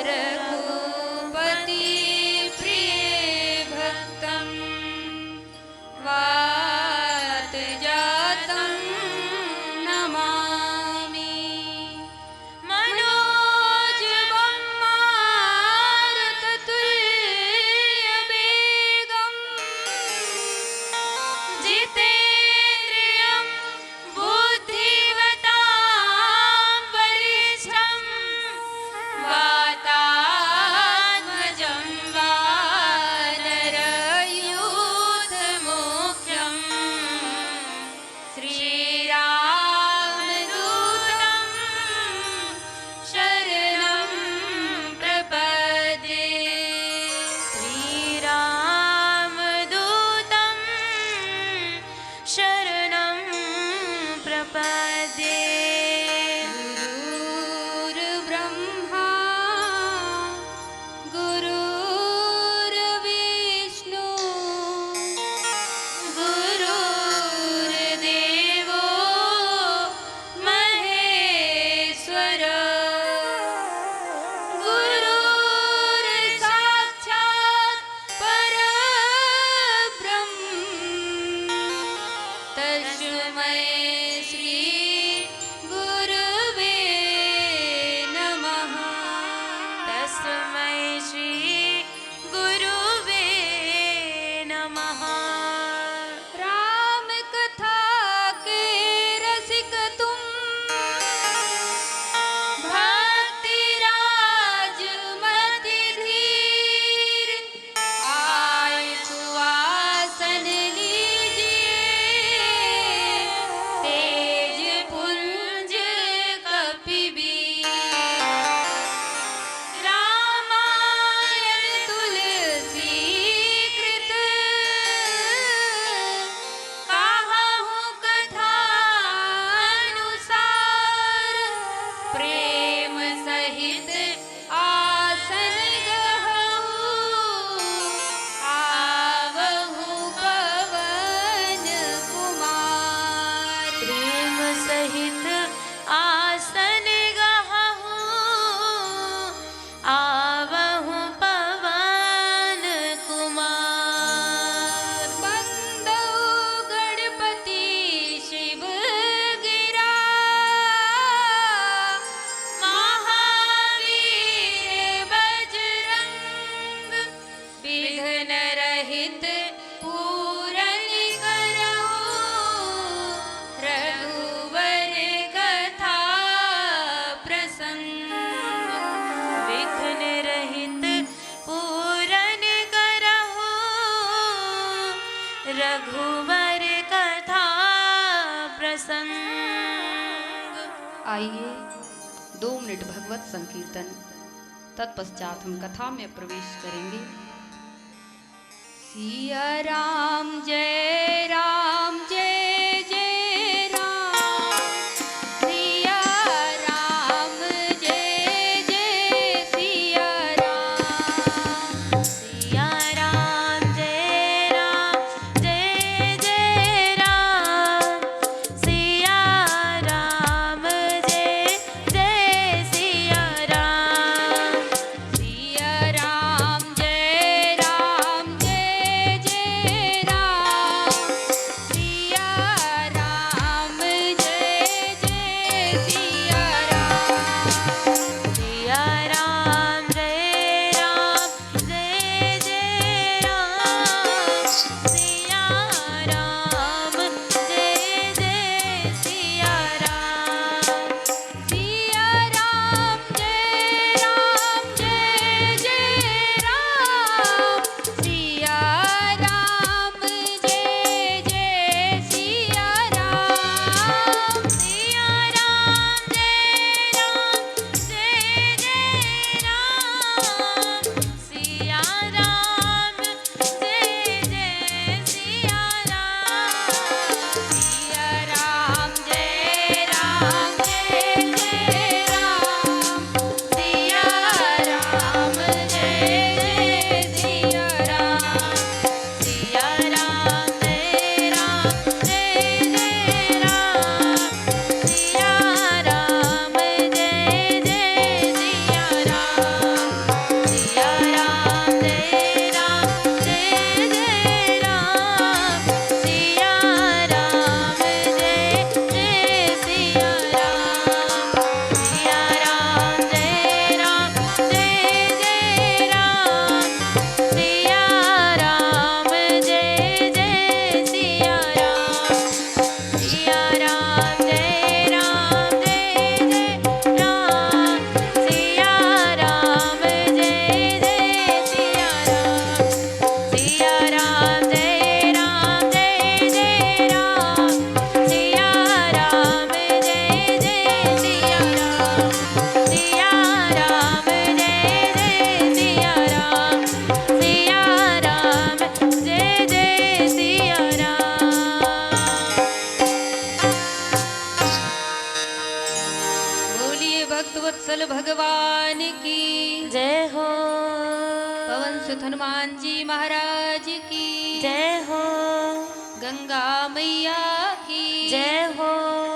रघुपति प्रिय भक्तं वातजातं नमामि। मनोजवं मारुततुल्यवेगं जितेन्द्रियं बुद्धिमतां वरिष्ठं वातात्मजं वानरयूथमुख्यं श्रीरामदूतं शरणं प्रपद्ये। श्रीरामदूतं शरणं प्रपद्ये। गुरुर्ब्रह्मा गुरुर्विष्णु गुरुर्देवो महेश्वर गुरुर्साक्षात् परब्रह्म तस्मै श्री गुरुवे नमः। तस्मै श्री गुरुवे नमः। राम कथा के रसिक तुम भक्ति राज मति धीर आय सुवासन लीजिए तेज पुंज कपिबीर। रामायण तुलसी कृत कहाहू कथा अनुसार प्रेम सहित आसन गहऊ आवहु पवन कुमार। प्रेम सहित आसन गहऊ आवहु पवन कुमार। बंदौ गणपति शिव गिरा महावीर बजरंग विघ्न रहित पूरन करहु रघुवर कथा प्रसंग। विघ्न रहित पूरन करहु रघुवर कथा प्रसंग। आइए 2 मिनट भगवत संकीर्तन, तत्पश्चात हम कथा में प्रवेश करेंगे। सिया राम जय जय राम। सिया राम जय जय सिया राम। सिया राम जय जय राम। सिया राम जय जय सिया राम। सिया राम जय जय राम। सिया सुत हनुमान जी महाराज की जय हो, गंगा मैया की जय हो,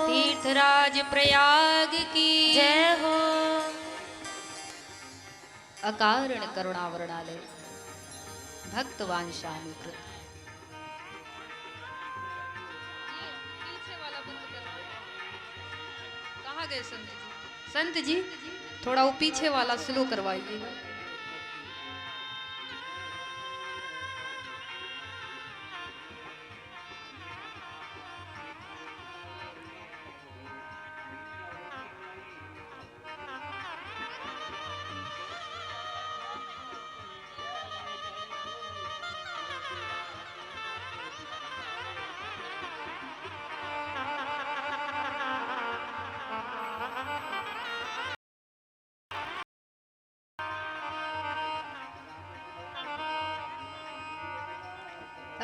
तीर्थराज प्रयाग की जय हो। अकारण करुणावरणालय भक्तवान शानुकृत। कहाँ गए संत जी? संत जी थोड़ा वो पीछे वाला स्लो करवाइएगा।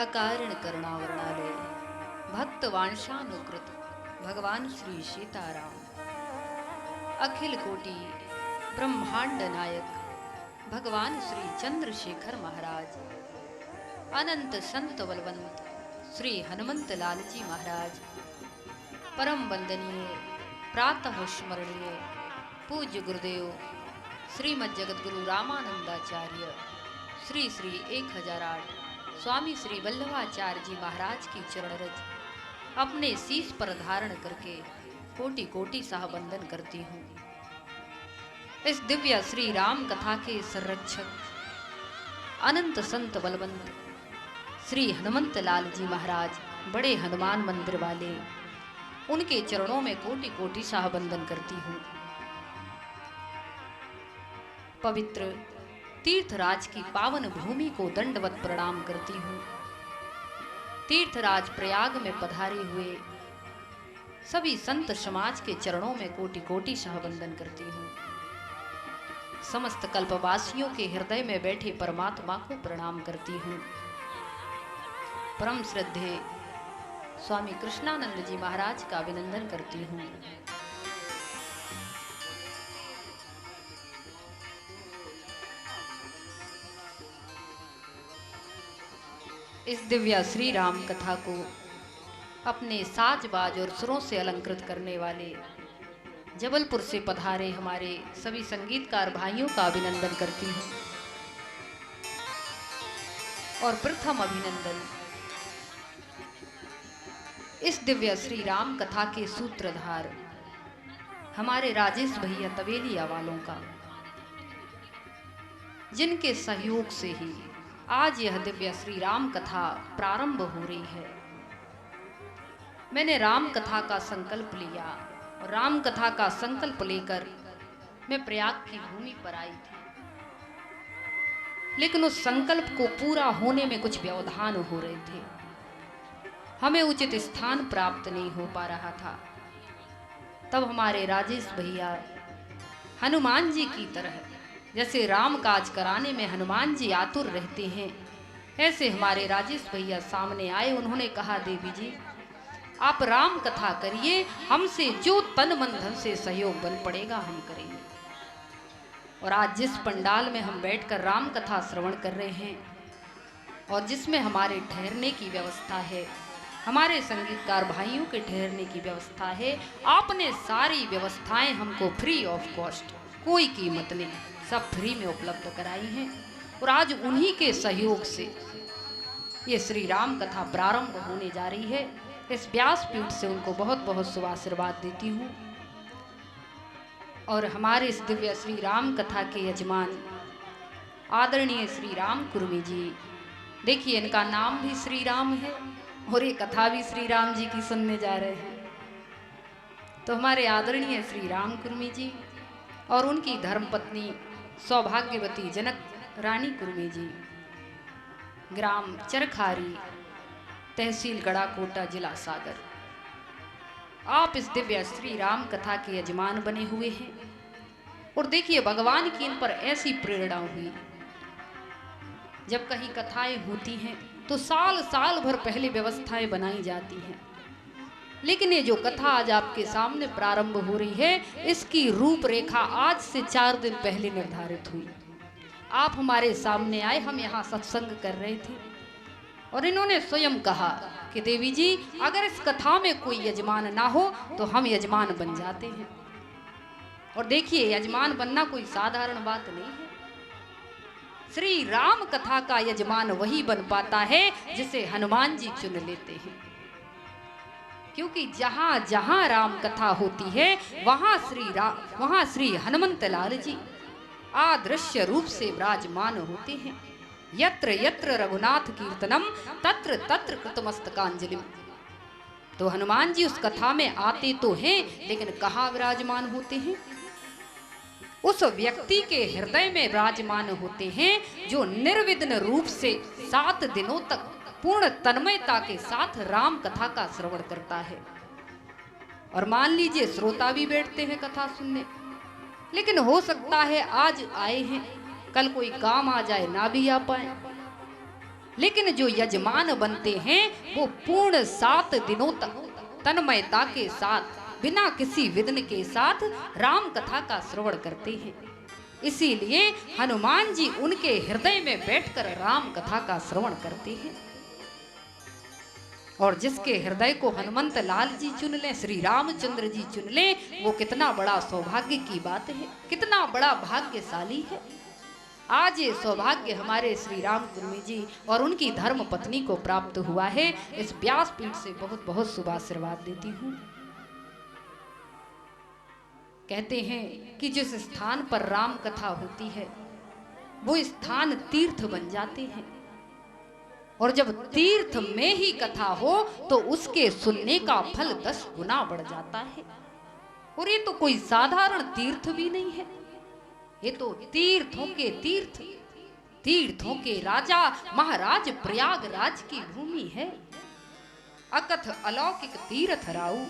अकारण करुणावरणालय भक्त वांशानुकृत भगवान श्री सीताराम अखिल कोटि ब्रह्मांड नायक भगवान श्री चंद्रशेखर महाराज अनंत संत बलवंत श्री हनुमंत लाल जी महाराज परम वंदनीय प्रातः स्मरणीय पूज्य गुरुदेव श्रीमद जगत गुरु रामानंदाचार्य श्री श्री 1008 स्वामी श्री वल्लभाचार्य जी महाराज की चरण रज अपने शीश पर धारण करके कोटि कोटि सा वंदन करती हूँ। इस दिव्य श्री राम कथा के संरक्षक अनंत संत बलवंत श्री हनुमंत लाल जी महाराज बड़े हनुमान मंदिर वाले, उनके चरणों में कोटि कोटि सा वंदन करती हूँ। पवित्र तीर्थराज की पावन भूमि को दंडवत प्रणाम करती हूँ। तीर्थराज प्रयाग में पधारे हुए सभी संत समाज के चरणों में कोटि कोटि सह वंदन करती हूँ। समस्त कल्पवासियों के हृदय में बैठे परमात्मा को प्रणाम करती हूँ। परम श्रद्धेय स्वामी कृष्णानंद जी महाराज का अभिनंदन करती हूँ। इस दिव्या श्री राम कथा को अपने साजबाज और सुरों से अलंकृत करने वाले जबलपुर से पधारे हमारे सभी संगीतकार भाइयों का अभिनंदन करती हूँ। और प्रथम अभिनंदन इस दिव्य श्री राम कथा के सूत्रधार हमारे राजेश भैया तबेलिया वालों का, जिनके सहयोग से ही आज यह दिव्य श्री राम कथा प्रारंभ हो रही है। मैंने राम कथा का संकल्प लिया और राम कथा का संकल्प लेकर मैं प्रयाग की भूमि पर आई थी, लेकिन उस संकल्प को पूरा होने में कुछ व्यवधान हो रहे थे। हमें उचित स्थान प्राप्त नहीं हो पा रहा था। तब हमारे राजेश भैया हनुमान जी की तरह, जैसे राम काज कराने में हनुमान जी आतुर रहते हैं, ऐसे हमारे राजेश भैया सामने आए। उन्होंने कहा, देवी जी आप राम कथा करिए, हमसे जो तन मन धन से सहयोग बन पड़ेगा हम करेंगे। और आज जिस पंडाल में हम बैठकर राम कथा श्रवण कर रहे हैं और जिसमें हमारे ठहरने की व्यवस्था है, हमारे संगीतकार भाइयों के ठहरने की व्यवस्था है, आपने सारी व्यवस्थाएं हमको फ्री ऑफ कॉस्ट, कोई कीमत नहीं, सब फ्री में उपलब्ध कराई हैं। और आज उन्हीं के सहयोग से ये श्री राम कथा प्रारंभ होने जा रही है। इस व्यासपीठ से उनको बहुत बहुत शुभ आशीर्वाद देती हूँ। और हमारे इस दिव्य श्री राम कथा के यजमान आदरणीय श्री राम कुर्मी जी, देखिए इनका नाम भी श्री राम है और ये कथा भी श्री राम जी की सुनने जा रहे हैं। तो हमारे आदरणीय श्री राम कुर्मी जी और उनकी धर्मपत्नी सौभाग्यवती जनक रानी कुर्मी जी, ग्राम चरखारी, तहसील गड़ाकोटा, जिला सागर, आप इस दिव्य श्री राम कथा के यजमान बने हुए हैं। और देखिए भगवान की इन पर ऐसी प्रेरणा हुई, जब कहीं कथाएं होती हैं तो साल साल भर पहले व्यवस्थाएं बनाई जाती हैं, लेकिन ये जो कथा आज आपके सामने प्रारंभ हो रही है, इसकी रूपरेखा आज से 4 दिन पहले निर्धारित हुई। आप हमारे सामने आए, हम यहाँ सत्संग कर रहे थे और इन्होंने स्वयं कहा कि देवी जी अगर इस कथा में कोई यजमान ना हो तो हम यजमान बन जाते हैं। और देखिए यजमान बनना कोई साधारण बात नहीं है। श्री राम कथा का यजमान वही बन पाता है जिसे हनुमान जी चुन लेते हैं, क्योंकि जहां जहां राम कथा होती है वहां श्री हनुमंत लाल जी आदृश्य रूप से विराजमान होते हैं। यत्र यत्र रघुनाथ कीर्तनम तत्र तत्र कृतमस्तकांजलिम। तो हनुमान जी उस कथा में आते तो हैं, लेकिन कहाँ विराजमान होते हैं? उस व्यक्ति के हृदय में विराजमान होते हैं जो निर्विघ्न रूप से 7 दिनों तक पूर्ण तन्मयता के साथ राम कथा का श्रवण करता है। और मान लीजिए श्रोता भी बैठते हैं कथा सुनने, लेकिन हो सकता है आज आए हैं, कल कोई काम आ जाए ना भी आ पाए। लेकिन जो यजमान बनते हैं वो पूर्ण 7 दिनों तक तन्मयता के साथ बिना किसी विघ्न के साथ राम कथा का श्रवण करते हैं। इसीलिए हनुमान जी उनके हृदय में बैठकर राम कथा का श्रवण करते हैं। और जिसके हृदय को हनुमंत लाल जी चुन लें, श्री रामचंद्र जी चुन लें, वो कितना बड़ा सौभाग्य की बात है, कितना बड़ा भाग्यशाली है। आज ये सौभाग्य हमारे श्री राम कुर्मी जी और उनकी धर्म पत्नी को प्राप्त हुआ है। इस व्यासपीठ से बहुत बहुत शुभ आशीर्वाद देती हूँ। कहते हैं कि जिस स्थान पर राम कथा होती है वो स्थान तीर्थ बन जाते हैं, और जब तीर्थ में ही कथा हो तो उसके सुनने का फल 10 गुना बढ़ जाता है। और ये तो कोई साधारण तीर्थ भी नहीं है, ये तो तीर्थों के तीर्थ, तीर्थों के राजा महाराज प्रयागराज की भूमि है। अकथ अलौकिक तीर्थ राऊ,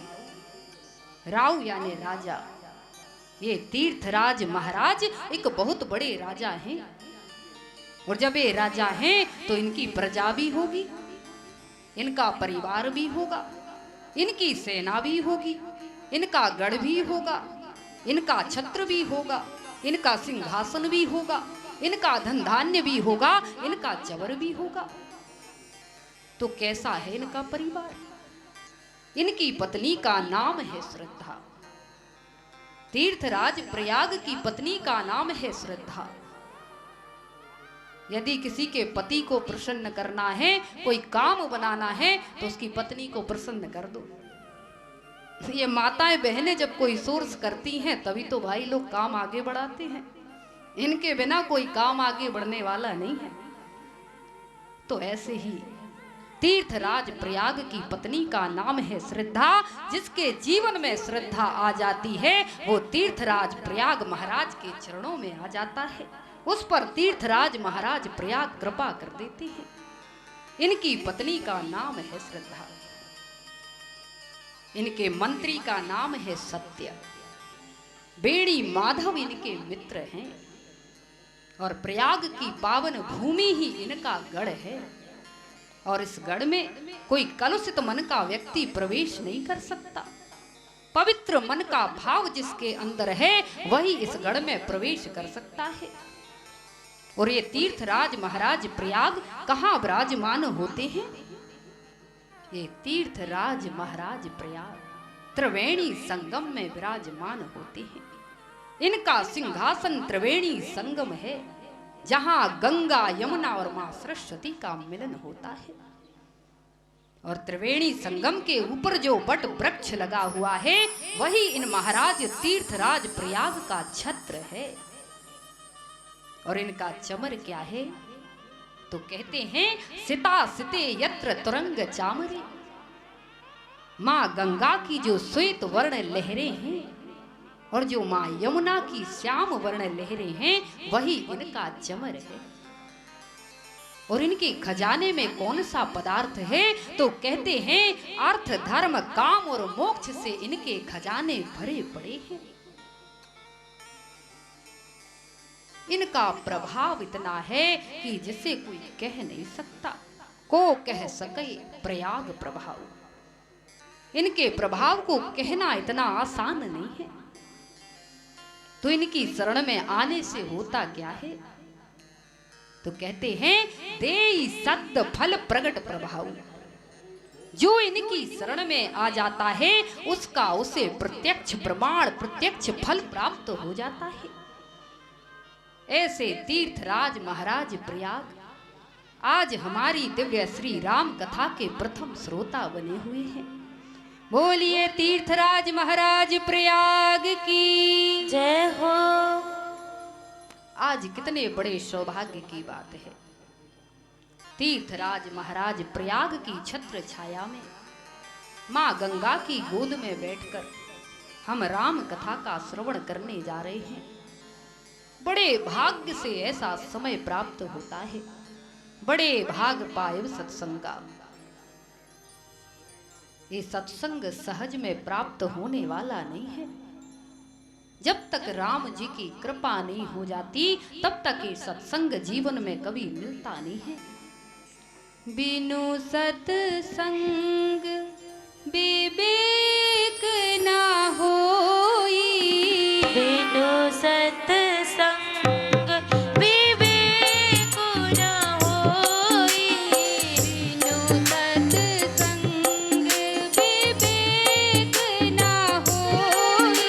राऊ यानी राजा। ये तीर्थराज महाराज एक बहुत बड़े राजा हैं, और जब ये राजा हैं तो इनकी प्रजा भी होगी, इनका परिवार भी होगा, इनकी सेना भी होगी, इनका गढ़ भी होगा, इनका छत्र भी होगा, इनका सिंहासन भी होगा, इनका धन धान्य भी होगा, इनका चवर भी होगा। तो कैसा है इनका परिवार? इनकी पत्नी का नाम है श्रद्धा। तीर्थराज प्रयाग की पत्नी का नाम है श्रद्धा। यदि किसी के पति को प्रसन्न करना है, कोई काम बनाना है, तो उसकी पत्नी को प्रसन्न कर दो। ये माताएं बहनें जब कोई सोर्स करती हैं तभी तो भाई लोग काम आगे बढ़ाते हैं, इनके बिना कोई काम आगे बढ़ने वाला नहीं है। तो ऐसे ही तीर्थराज प्रयाग की पत्नी का नाम है श्रद्धा। जिसके जीवन में श्रद्धा आ जाती है वो तीर्थराज प्रयाग महाराज के चरणों में आ जाता है, उस पर तीर्थराज महाराज प्रयाग कृपा कर देते हैं। इनकी पत्नी का नाम है श्रद्धा, इनके मंत्री का नाम है सत्य, बेड़ी माधव इनके मित्र हैं, और प्रयाग की पावन भूमि ही इनका गढ़ है। और इस गढ़ में कोई कलुषित मन का व्यक्ति प्रवेश नहीं कर सकता। पवित्र मन का भाव जिसके अंदर है वही इस गढ़ में प्रवेश कर सकता है। और ये तीर्थराज महाराज प्रयाग कहाँ विराजमान होते हैं? ये तीर्थराज महाराज प्रयाग त्रिवेणी संगम में विराजमान होते हैं। इनका सिंहासन त्रिवेणी संगम है, जहां गंगा यमुना और मां सरस्वती का मिलन होता है। और त्रिवेणी संगम के ऊपर जो वट वृक्ष लगा हुआ है वही इन महाराज तीर्थराज प्रयाग का छत्र है। और इनका चमर क्या है? तो कहते हैं सिता सिते यत्र तुरंग चामरे। मां गंगा की जो श्वेत वर्ण लहरें हैं और जो मां यमुना की श्याम वर्ण लहरें हैं वही इनका चमर है। और इनके खजाने में कौन सा पदार्थ है? तो कहते हैं अर्थ धर्म काम और मोक्ष से इनके खजाने भरे पड़े हैं। इनका प्रभाव इतना है कि जिसे कोई कह नहीं सकता, को कह सके प्रयाग प्रभाव। इनके प्रभाव को कहना इतना आसान नहीं है। तो इनकी शरण में आने से होता क्या है? तो कहते हैं देई सत्य फल प्रगट प्रभाव, जो इनकी शरण में आ जाता है उसका उसे प्रत्यक्ष प्रमाण प्रत्यक्ष फल प्राप्त हो जाता है। ऐसे तीर्थराज महाराज प्रयाग आज हमारी दिव्य श्री राम कथा के प्रथम श्रोता बने हुए हैं। बोलिए तीर्थराज महाराज प्रयाग की जय हो। आज कितने बड़े सौभाग्य की बात है। तीर्थराज महाराज प्रयाग की छत्र छाया में मां गंगा की गोद में बैठकर हम राम कथा का श्रवण करने जा रहे हैं। बड़े भाग्य से ऐसा समय प्राप्त होता है, बड़े भाग पाए सत्संग का। ये सत्संग सहज में प्राप्त होने वाला नहीं है। जब तक राम जी की कृपा नहीं हो जाती तब तक ये सत्संग जीवन में कभी मिलता नहीं है। बिनु सत्संग विवेक ना होई, बिनु सत्संग विवेक न होई, बिनु सत्संग विवेक ना होई,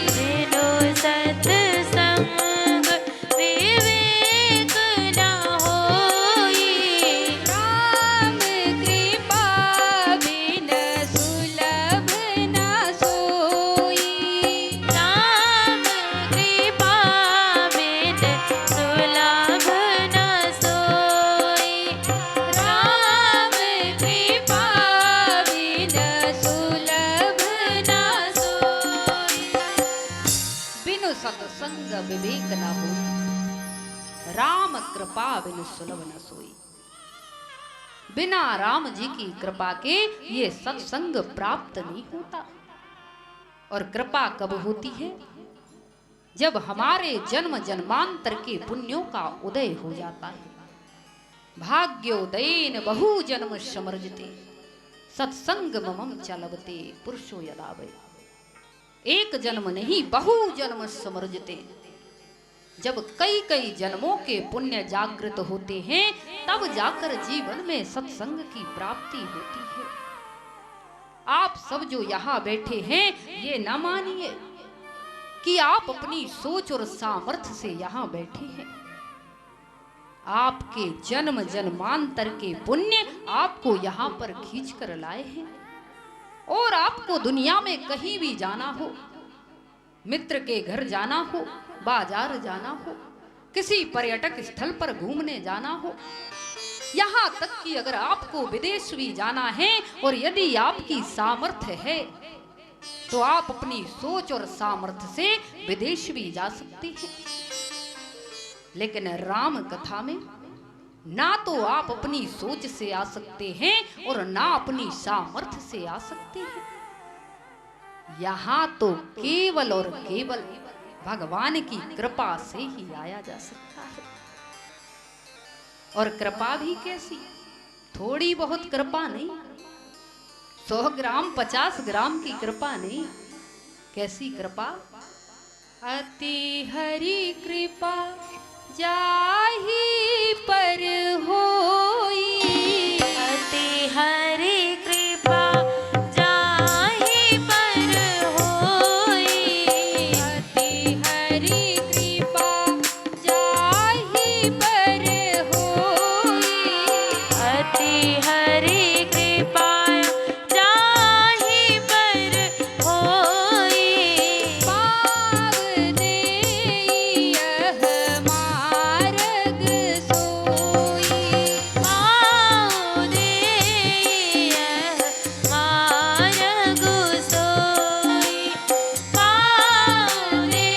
बिनु सत्संग विवेक न होई, राम कृपा बिन सुलभ ना सोई, राम कृपा बिन सुलभ न सोई, राम कृपा बिन सुलभ ना सोई। बिनु सत्संग विवेक न होई, राम कृपा बिनु सुलभ न सोई। बिना राम जी की कृपा के ये सत्संग प्राप्त नहीं होता। और कृपा कब होती है? जब हमारे जन्म जन्मांतर के पुण्यों का उदय हो जाता है। भाग्योदयेन बहु जन्म समर्जते, सत्संग ममम चलवते पुरुषो यदा वै। एक जन्म नहीं बहु जन्म समर्जते। जब कई कई जन्मों के पुण्य जागृत होते हैं तब जाकर जीवन में सत्संग की प्राप्ति होती है। आप सब जो यहाँ बैठे हैं ये न मानिए कि आप अपनी सोच और सामर्थ्य से यहाँ बैठे हैं। आपके जन्म जन्मांतर के पुण्य आपको यहाँ पर खींच कर लाए हैं। और आपको दुनिया में कहीं भी जाना हो, मित्र के घर जाना हो, बाजार जाना हो, किसी पर्यटक स्थल पर घूमने जाना हो, यहाँ तक कि अगर आपको विदेश भी जाना है और यदि आपकी सामर्थ्य है तो आप अपनी सोच और सामर्थ्य से विदेश भी जा सकते हैं। लेकिन राम कथा में ना तो आप अपनी सोच से आ सकते हैं और ना अपनी सामर्थ्य से आ सकते हैं। यहाँ तो केवल और केवल भगवान की कृपा से ही आया जा सकता है। और कृपा भी कैसी? थोड़ी बहुत कृपा नहीं, 100 ग्राम 50 ग्राम की कृपा नहीं। कैसी कृपा? अति हरि कृपा जाहि पर होई, अति हरि कृपा जाहि पर होई, अति हरि कृपा जाहि पर होई, अति हरि कृपा जाहि पर होई, पावने यह मार्ग सोई, पाँव दे यह मार्ग सोई, पाँव दे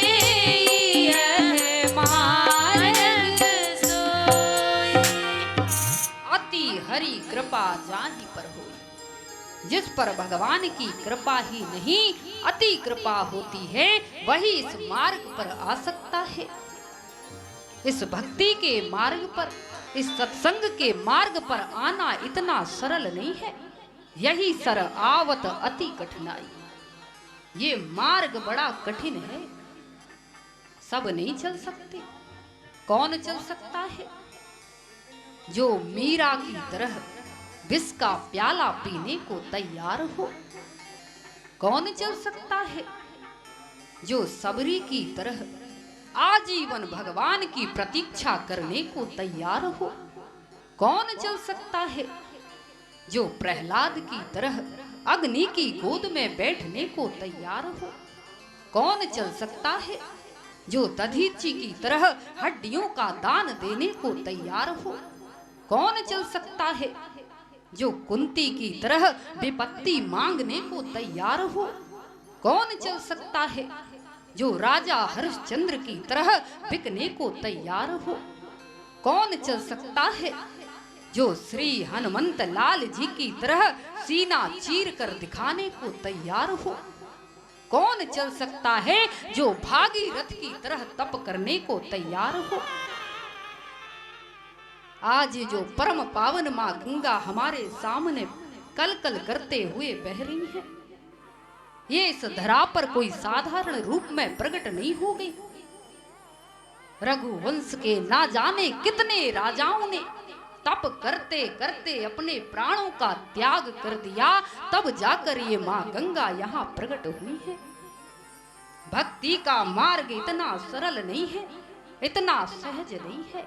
यह मार्ग सोई। अति हरि कृपा जाहि पर होई। जिस पर भगवान की कृपा ही नहीं अति कृपा होती है वही इस मार्ग पर आ सकता है। इस भक्ति के मार्ग पर, इस सत्संग के मार्ग पर आना इतना सरल नहीं है। यही सर आवत अति कठिनाई। ये मार्ग बड़ा कठिन है, सब नहीं चल सकते। कौन चल सकता है? जो मीरा की तरह विष का प्याला पीने को तैयार हो? कौन चल सकता है जो सबरी की तरह आजीवन भगवान की प्रतीक्षा करने को तैयार हो? कौन चल सकता है जो प्रहलाद की तरह अग्नि की गोद में बैठने को तैयार हो? कौन चल सकता है जो दधीची की तरह हड्डियों का दान देने को तैयार हो? कौन चल सकता है जो कुंती की तरह विपत्ति मांगने को तैयार हो? कौन चल सकता है जो राजा हरिश्चंद्र की तरह बिकने को तैयार हो? कौन चल सकता है जो श्री हनुमंत लाल जी की तरह सीना चीर कर दिखाने को तैयार हो? कौन चल सकता है जो भागीरथ की तरह तप करने को तैयार हो? आज जो परम पावन मां गंगा हमारे सामने कल कल करते हुए बह रही है, ये इस धरा पर कोई साधारण रूप में प्रकट नहीं हो गई। रघुवंश के ना जाने कितने राजाओं ने तप करते करते अपने प्राणों का त्याग कर दिया, तब जाकर ये मां गंगा यहाँ प्रकट हुई है। भक्ति का मार्ग इतना सरल नहीं है, इतना सहज नहीं है।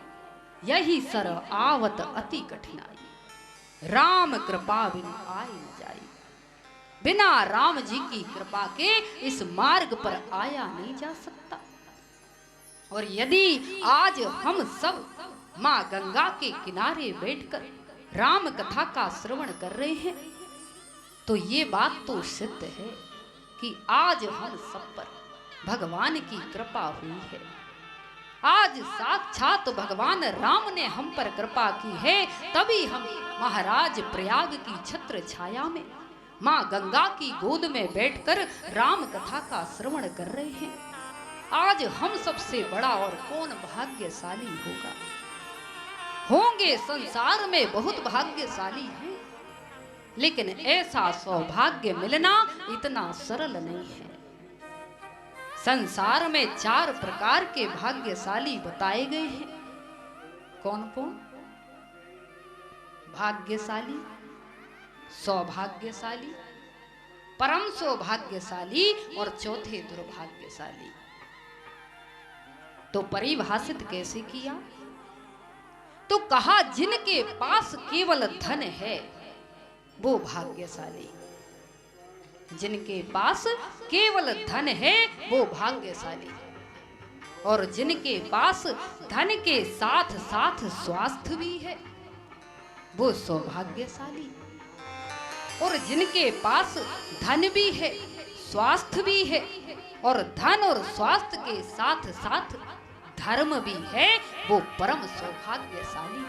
यही सर आवत अति कठिनाई, राम कृपा बिन आए न जाई। बिना राम जी की कृपा के इस मार्ग पर आया नहीं जा सकता। और यदि आज हम सब मां गंगा के किनारे बैठकर राम कथा का श्रवण कर रहे हैं, तो ये बात तो सिद्ध है कि आज हम सब पर भगवान की कृपा हुई है। आज साक्षात भगवान राम ने हम पर कृपा की है, तभी हम महाराज प्रयाग की छत्र छाया में मां गंगा की गोद में बैठकर राम कथा का श्रवण कर रहे हैं। आज हम सबसे बड़ा और कौन भाग्यशाली होगा? होंगे संसार में बहुत भाग्यशाली हैं, लेकिन ऐसा सौभाग्य मिलना इतना सरल नहीं है। संसार में 4 प्रकार के भाग्यशाली बताए गए हैं। कौन कौन? भाग्यशाली, सौभाग्यशाली, परम सौभाग्यशाली और चौथे दुर्भाग्यशाली। तो परिभाषित कैसे किया? तो कहा जिनके पास केवल धन है वो भाग्यशाली। जिनके पास केवल धन है वो भाग्यशाली, और जिनके पास धन के साथ साथ स्वास्थ्य भी है वो सौभाग्यशाली। और जिनके पास धन भी है, स्वास्थ्य भी है, और धन और स्वास्थ्य के साथ साथ धर्म भी है, वो परम सौभाग्यशाली।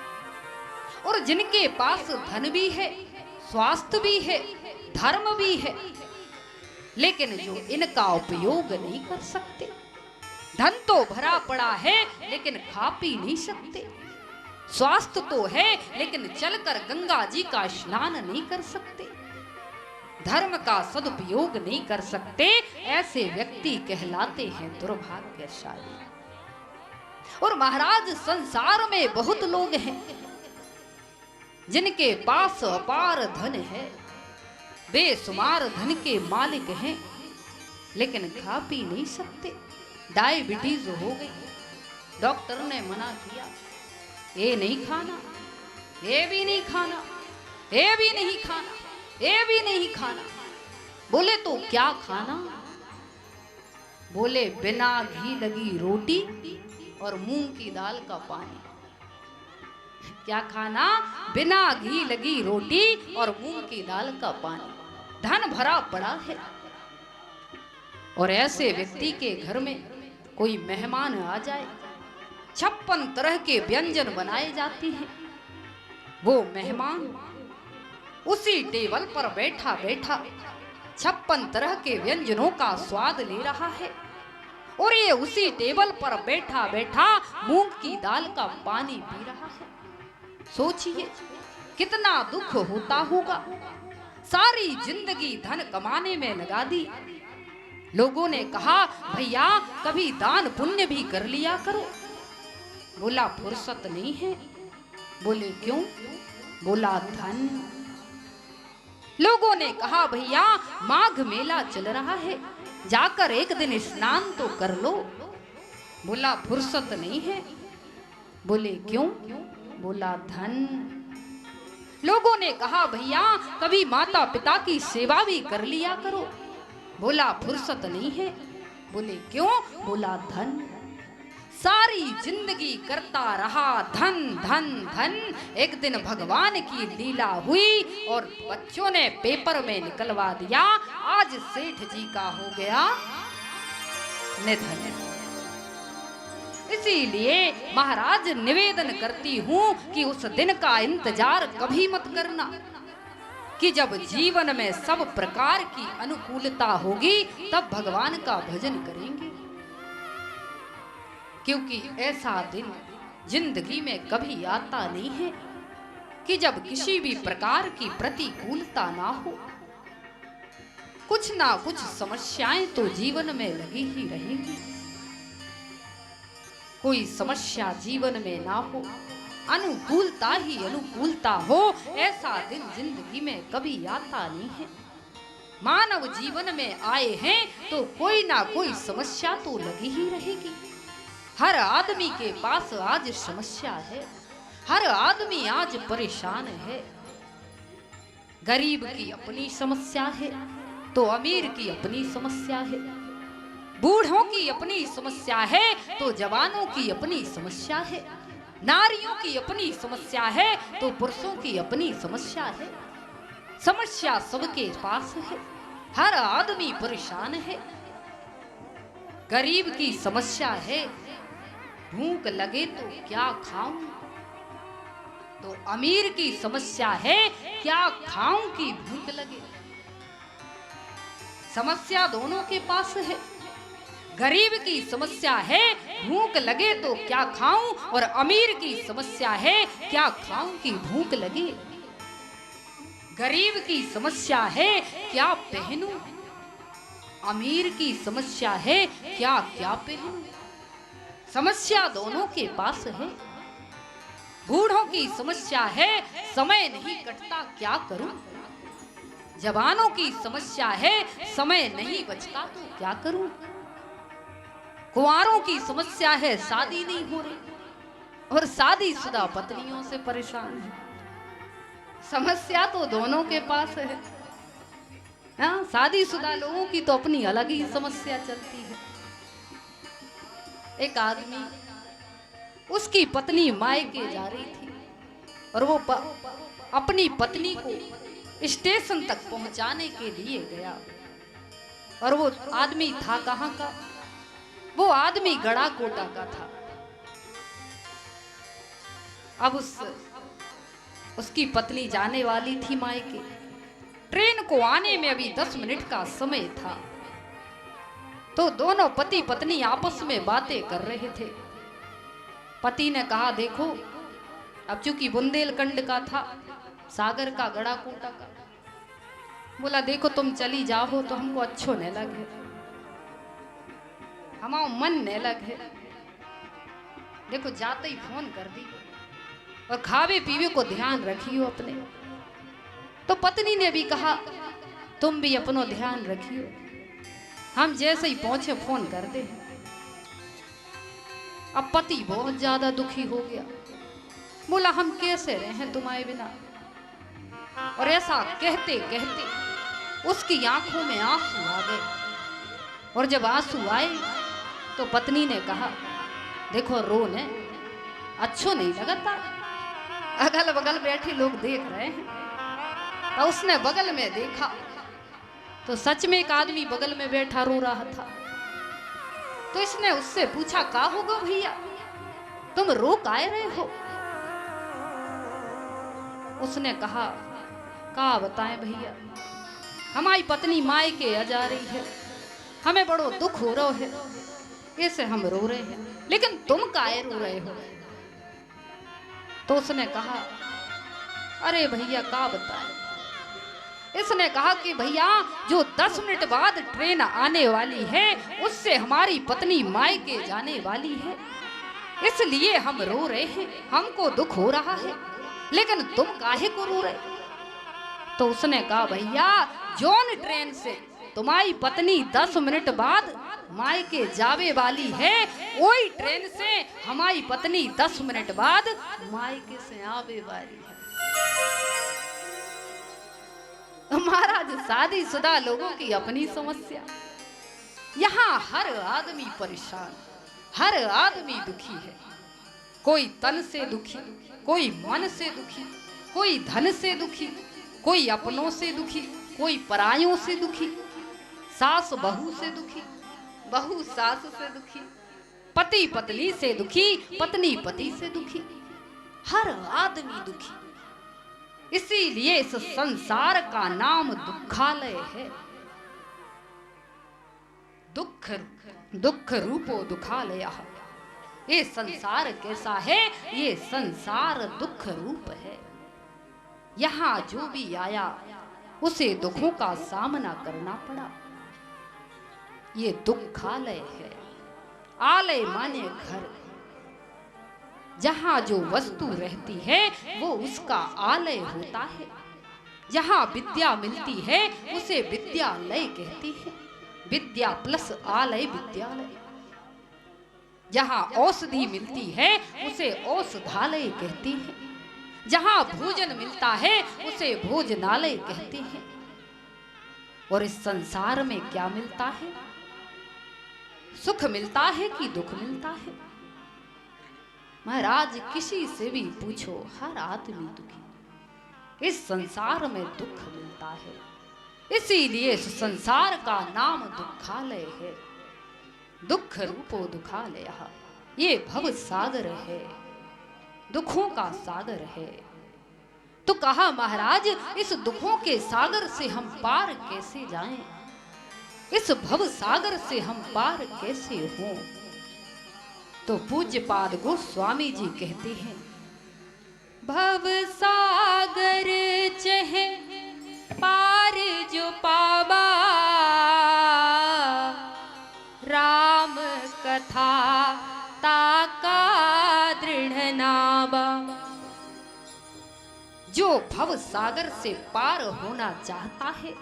और जिनके पास धन भी है, स्वास्थ्य भी है, धर्म भी है, लेकिन जो इनका उपयोग नहीं कर सकते। धन तो भरा पड़ा है लेकिन खा पी नहीं सकते, स्वास्थ्य तो है लेकिन चलकर गंगा जी का स्नान नहीं कर सकते, धर्म का सदुपयोग नहीं कर सकते, ऐसे व्यक्ति कहलाते हैं दुर्भाग्यशाली। और महाराज संसार में बहुत लोग हैं जिनके पास अपार धन है, बेशुमार धन के मालिक हैं, लेकिन खा पी नहीं सकते। डायबिटीज हो गई, डॉक्टर ने मना किया, ये नहीं खाना, ये भी नहीं खाना, ये भी नहीं खाना, ये भी नहीं खाना। बोले तो क्या खाना? बोले बिना घी लगी रोटी और मूंग की दाल का पानी। क्या खाना? बिना घी लगी रोटी और मूंग की दाल का पानी। धन भरा पड़ा है, और ऐसे व्यक्ति के घर में कोई मेहमान आ जाए, 56 तरह के व्यंजन बनाए जाते हैं। वो मेहमान उसी टेबल पर बैठा बैठा 56 तरह के व्यंजनों का स्वाद ले रहा है, और ये उसी टेबल पर बैठा बैठा मूंग की दाल का पानी पी रहा है। सोचिए कितना दुख होता होगा। सारी जिंदगी धन कमाने में लगा दी। लोगों ने कहा भैया कभी दान पुण्य भी कर लिया करो। बोला फुर्सत नहीं है, बोले क्यों? बोला धन। लोगों ने कहा भैया माघ मेला चल रहा है, जाकर एक दिन स्नान तो कर लो। बोला फुर्सत नहीं है। बोले क्यों? बोला धन। लोगों ने कहा भैया कभी माता पिता की सेवा भी कर लिया करो। बोला फुर्सत नहीं है। बोले क्यों? बोला धन। सारी जिंदगी करता रहा धन धन धन। एक दिन भगवान की लीला हुई और बच्चों ने पेपर में निकलवा दिया, आज सेठ जी का हो गया निधन। इसीलिए महाराज निवेदन करती हूं कि उस दिन का इंतजार कभी मत करना कि जब जीवन में सब प्रकार की अनुकूलता होगी तब भगवान का भजन करेंगे, क्योंकि ऐसा दिन जिंदगी में कभी आता नहीं है कि जब किसी भी प्रकार की प्रतिकूलता ना हो। कुछ ना कुछ समस्याएं तो जीवन में लगी ही रहेंगी। कोई समस्या जीवन में ना हो, अनुकूलता ही अनुकूलता हो, ऐसा दिन जिंदगी में कभी आता नहीं है। मानव जीवन में आए हैं तो कोई ना कोई समस्या तो लगी ही रहेगी। हर आदमी के पास आज समस्या है, हर आदमी आज परेशान है। गरीब की अपनी समस्या है तो अमीर की अपनी समस्या है, बूढ़ों की अपनी समस्या है तो जवानों की अपनी समस्या है, नारियों की अपनी समस्या है तो पुरुषों की अपनी समस्या है। समस्या सबके पास है, हर आदमी परेशान है। गरीब की समस्या है भूख लगे तो क्या खाऊं, तो अमीर की समस्या है क्या खाऊं की भूख लगे। समस्या दोनों के पास है। गरीब की समस्या है भूख लगे तो क्या खाऊं, और अमीर की समस्या है क्या खाऊं की भूख लगे। गरीब की समस्या है क्या पहनूं, अमीर की समस्या है क्या क्या पहनूं। समस्या दोनों के पास है। बूढ़ों की समस्या है समय नहीं कटता क्या करूं, जवानों की समस्या है समय नहीं बचता तो क्या करूं। कुंवारों की समस्या है शादी नहीं हो रही, और शादीशुदा पत्नियों से परेशान है। समस्या तो दोनों के पास है। हाँ, शादीशुदा लोगों की तो अपनी अलग ही समस्या चलती है। एक आदमी, उसकी पत्नी मायके जा रही थी और वो अपनी पत्नी को स्टेशन तक पहुंचाने के लिए गया, और वो आदमी था कहाँ का? वो आदमी गड़ा कोटा का था। अब उसकी पत्नी जाने वाली थी मायके। ट्रेन को आने में अभी 10 मिनट का समय था, तो दोनों पति पत्नी आपस में बातें कर रहे थे। पति ने कहा देखो, अब चूंकि बुंदेलखंड का था, सागर का गड़ा कोटा का, बोला देखो तुम चली जाओ तो हमको अच्छो नहीं लगे, हमारा मन नहीं लगे। देखो जाते ही फोन कर दी, और खावे पीवे को ध्यान रखियो अपने। तो पत्नी ने भी कहा तुम भी अपनो ध्यान रखियो, हम जैसे ही पहुंचे फोन कर दे। अब पति बहुत ज्यादा दुखी हो गया, बोला हम कैसे रहें तुम्हारे बिना। और ऐसा कहते कहते उसकी आंखों में आंसू आ गए, और जब आंसू आए तो पत्नी ने कहा देखो रोने अच्छो नहीं लगता, अगल बगल बैठे लोग देख रहे हैं। तो उसने बगल में देखा तो सच में एक आदमी बगल में बैठा रो रहा था। तो इसने उससे पूछा का होगा भैया, तुम रो काहे रहे हो? उसने कहा का बताएं भैया, हमारी पत्नी मायके जा रही है, हमें बड़ो दुख हो रहा है, ऐसे हम रो रहे हैं, लेकिन तुम काहे रो रहे हो? तो उसने कहा अरे भैया का बताएं। इसने कहा कि भैया जो 10 मिनट बाद ट्रेन आने वाली है उससे हमारी पत्नी मायके जाने वाली है, इसलिए हम रो रहे हैं, हमको दुख हो रहा है, लेकिन तुम काहे को रो रहे? तो उसने कहा, भैया जौन ट्रेन से तुम्हारी पत्नी 10 मिनट बाद मायके जावे वाली है, वही ट्रेन से हमारी पत्नी 10 मिनट बाद मायके से आवे वाली है। महाराज, शादीशुदा लोगों की अपनी समस्या। यहाँ हर आदमी परेशान, हर आदमी दुखी है। कोई तन से दुखी, कोई मन से दुखी, कोई धन से दुखी, कोई अपनों से दुखी, कोई परायों से दुखी, सास बहू से दुखी, बहू सास से दुखी, पति पत्नी से दुखी, पत्नी पति से दुखी, हर आदमी दुखी। इसीलिए इस संसार का नाम दुखालय है। दुख दुख रूपो दुखालय। ये संसार कैसा है? ये संसार दुख रूप है। यहाँ जो भी आया उसे दुखों का सामना करना पड़ा। ये दुखालय है। आलय माने घर। जहाँ जो वस्तु रहती है वो उसका आलय होता है। जहाँ विद्या मिलती है उसे विद्यालय कहती है। विद्या प्लस आलय विद्यालय। जहाँ औषधि मिलती है उसे औषधालय कहती है। जहाँ भोजन मिलता है उसे भोजनालय कहते हैं। और इस संसार में क्या मिलता है? सुख मिलता है कि दुख मिलता है? महाराज, किसी से भी पूछो, हर आदमी दुखी। इस संसार में दुख मिलता है। इसीलिए इस संसार का नाम दुखालय है। दुख रूपो दुखालय। ये भव सागर है, दुखों का सागर है। तो कहा, महाराज इस दुखों के सागर से हम पार कैसे जाएं? इस भव सागर से हम पार कैसे हों? तो पूज्यपाद गोस्वामी जी कहते हैं, भव सागर चहे पार जो पावा, राम कथा ताका दृढ़ नावा। जो भव सागर से पार होना चाहता है,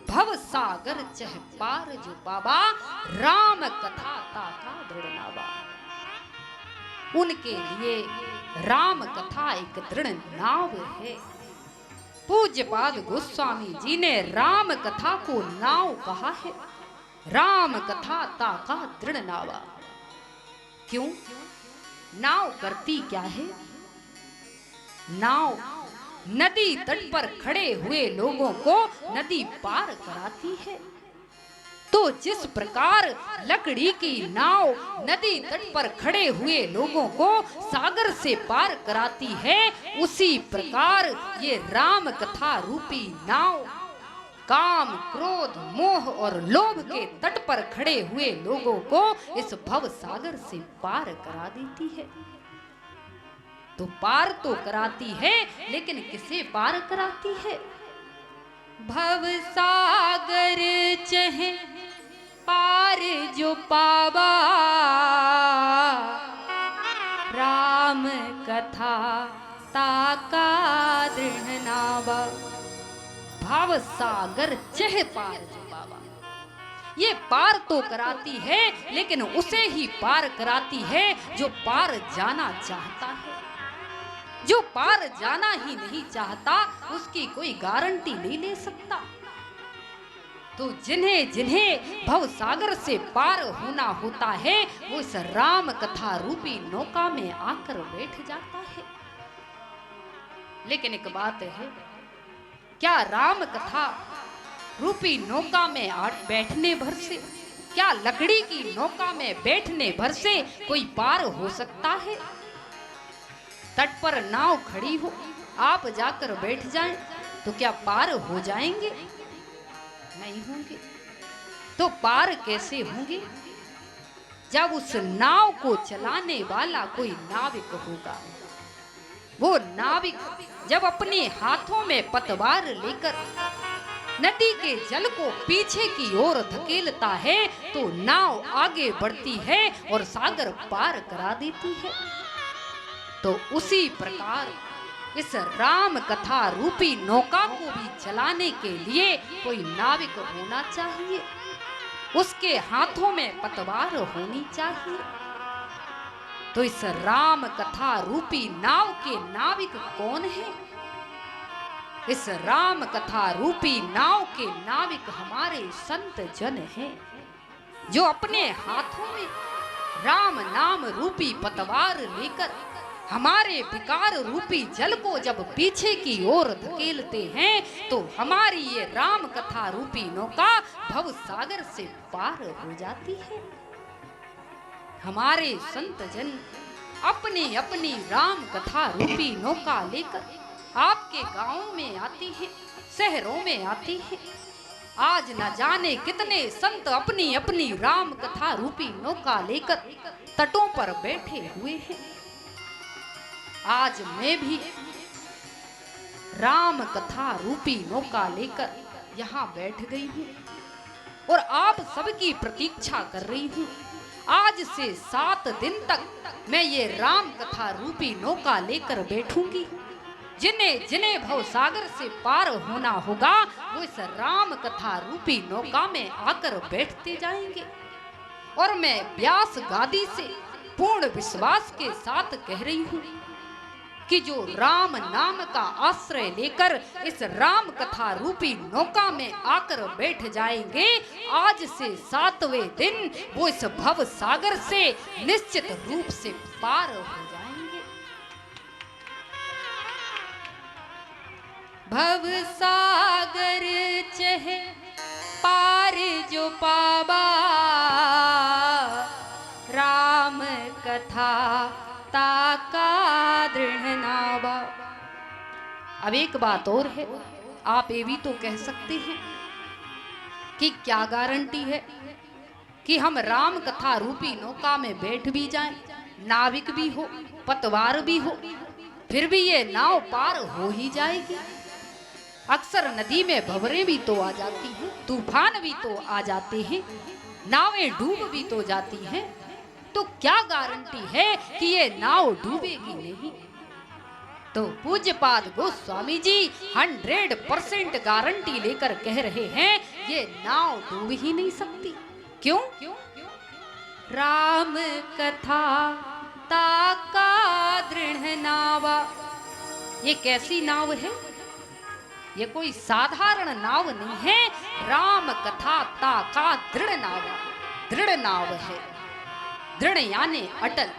भव सागर चह पार जो पावा, राम कथा ताका दृढ़ नावा। उनके लिए राम कथा एक दृढ़ नाव है। पूज्यपाद गोस्वामी जी ने राम कथा को नाव कहा है। राम कथा ताका दृढ़ नावा। क्यों? नाव करती क्या है? नाव नदी तट पर खड़े हुए लोगों को नदी पार कराती है। तो जिस प्रकार लकड़ी की नाव नदी तट पर खड़े हुए लोगों को सागर से पार कराती है, उसी प्रकार ये राम कथा रूपी नाव काम, क्रोध, मोह और लोभ के तट पर खड़े हुए लोगों को इस भव सागर से पार करा देती है। तो पार तो कराती है, लेकिन किसे पार कराती है? भव सागर चहे पार जो पावा, राम कथा ताका दृढ़ नावा। भाव सागर चह पार जो पावा। ये पार तो कराती है, लेकिन उसे ही पार कराती है जो पार जाना चाहता है। जो पार जाना ही नहीं चाहता उसकी कोई गारंटी नहीं ले सकता। तो जिन्हें जिन्हें भव सागर से पार होना होता है, वो इस राम कथा रूपी नौका में आकर बैठ जाता है। लेकिन एक बात है, क्या राम कथा रूपी नौका में बैठने भर से, क्या लकड़ी की नौका में बैठने भर से कोई पार हो सकता है? तट पर नाव खड़ी हो, आप जाकर बैठ जाएं तो क्या पार हो जाएंगे? नहीं होंगे। तो पार कैसे होंगे? जब उस नाव को चलाने वाला कोई नाविक होगा। वो नाविक जब अपने हाथों में पतवार लेकर नदी के जल को पीछे की ओर धकेलता है तो नाव आगे बढ़ती है और सागर पार करा देती है। तो उसी प्रकार इस राम कथा रूपी नौका को भी चलाने के लिए कोई नाविक होना चाहिए, उसके हाथों में पतवार होनी चाहिए। तो इस राम कथा रूपी नाव के नाविक कौन है? इस राम कथा रूपी नाव के नाविक हमारे संत जन हैं, जो अपने हाथों में राम नाम रूपी पतवार लेकर हमारे विकार रूपी जल को जब पीछे की ओर धकेलते हैं तो हमारी ये राम कथा रूपी नौका भव सागर से पार हो जाती है। हमारे संत जन अपनी अपनी राम कथा रूपी नौका लेकर आपके गांवों में आती है, शहरों में आती है। आज न जाने कितने संत अपनी अपनी राम कथा रूपी नौका लेकर तटों पर बैठे हुए हैं। आज मैं भी राम कथा रूपी नौका लेकर यहाँ बैठ गई हूँ और आप सबकी प्रतीक्षा कर रही हूँ। आज से 7 दिन तक मैं ये राम कथा रूपी नौका लेकर बैठूंगी। जिन्हें जिन्हें भव सागर से पार होना होगा वो इस राम कथा रूपी नौका में आकर बैठते जाएंगे। और मैं व्यास गादी से पूर्ण विश्वास के साथ कह रही हूँ कि जो राम नाम का आश्रय लेकर इस राम कथा रूपी नौका में आकर बैठ जाएंगे, आज से 7वें दिन वो इस भव सागर से निश्चित रूप से पार हो जाएंगे। भव सागर चहे पार जो पावा, राम कथा ताका दृढ़ नावा। अब एक बात और है, आप ये भी तो कह सकते हैं कि क्या गारंटी है कि हम राम कथा रूपी नौका में बैठ भी जाएं, नाविक भी हो, पतवार भी हो, फिर भी ये नाव पार हो ही जाएगी। अक्सर नदी में भंवरें भी तो आ जाती हैं, तूफान भी तो आ जाते हैं, नावें डूब भी तो जाती हैं। तो क्या गारंटी है कि ये नाव डूबेगी नहीं? तो पूज्यपाद गोस्वामी जी 100% गारंटी लेकर कह रहे हैं ये नाव डूब ही नहीं सकती। क्यों? राम कथा ताका दृढ़ नावा। ये कैसी नाव है? ये कोई साधारण नाव नहीं है। राम कथा ताका दृढ़ नाव, दृढ़ नाव है। दृढ़ यानी अटल,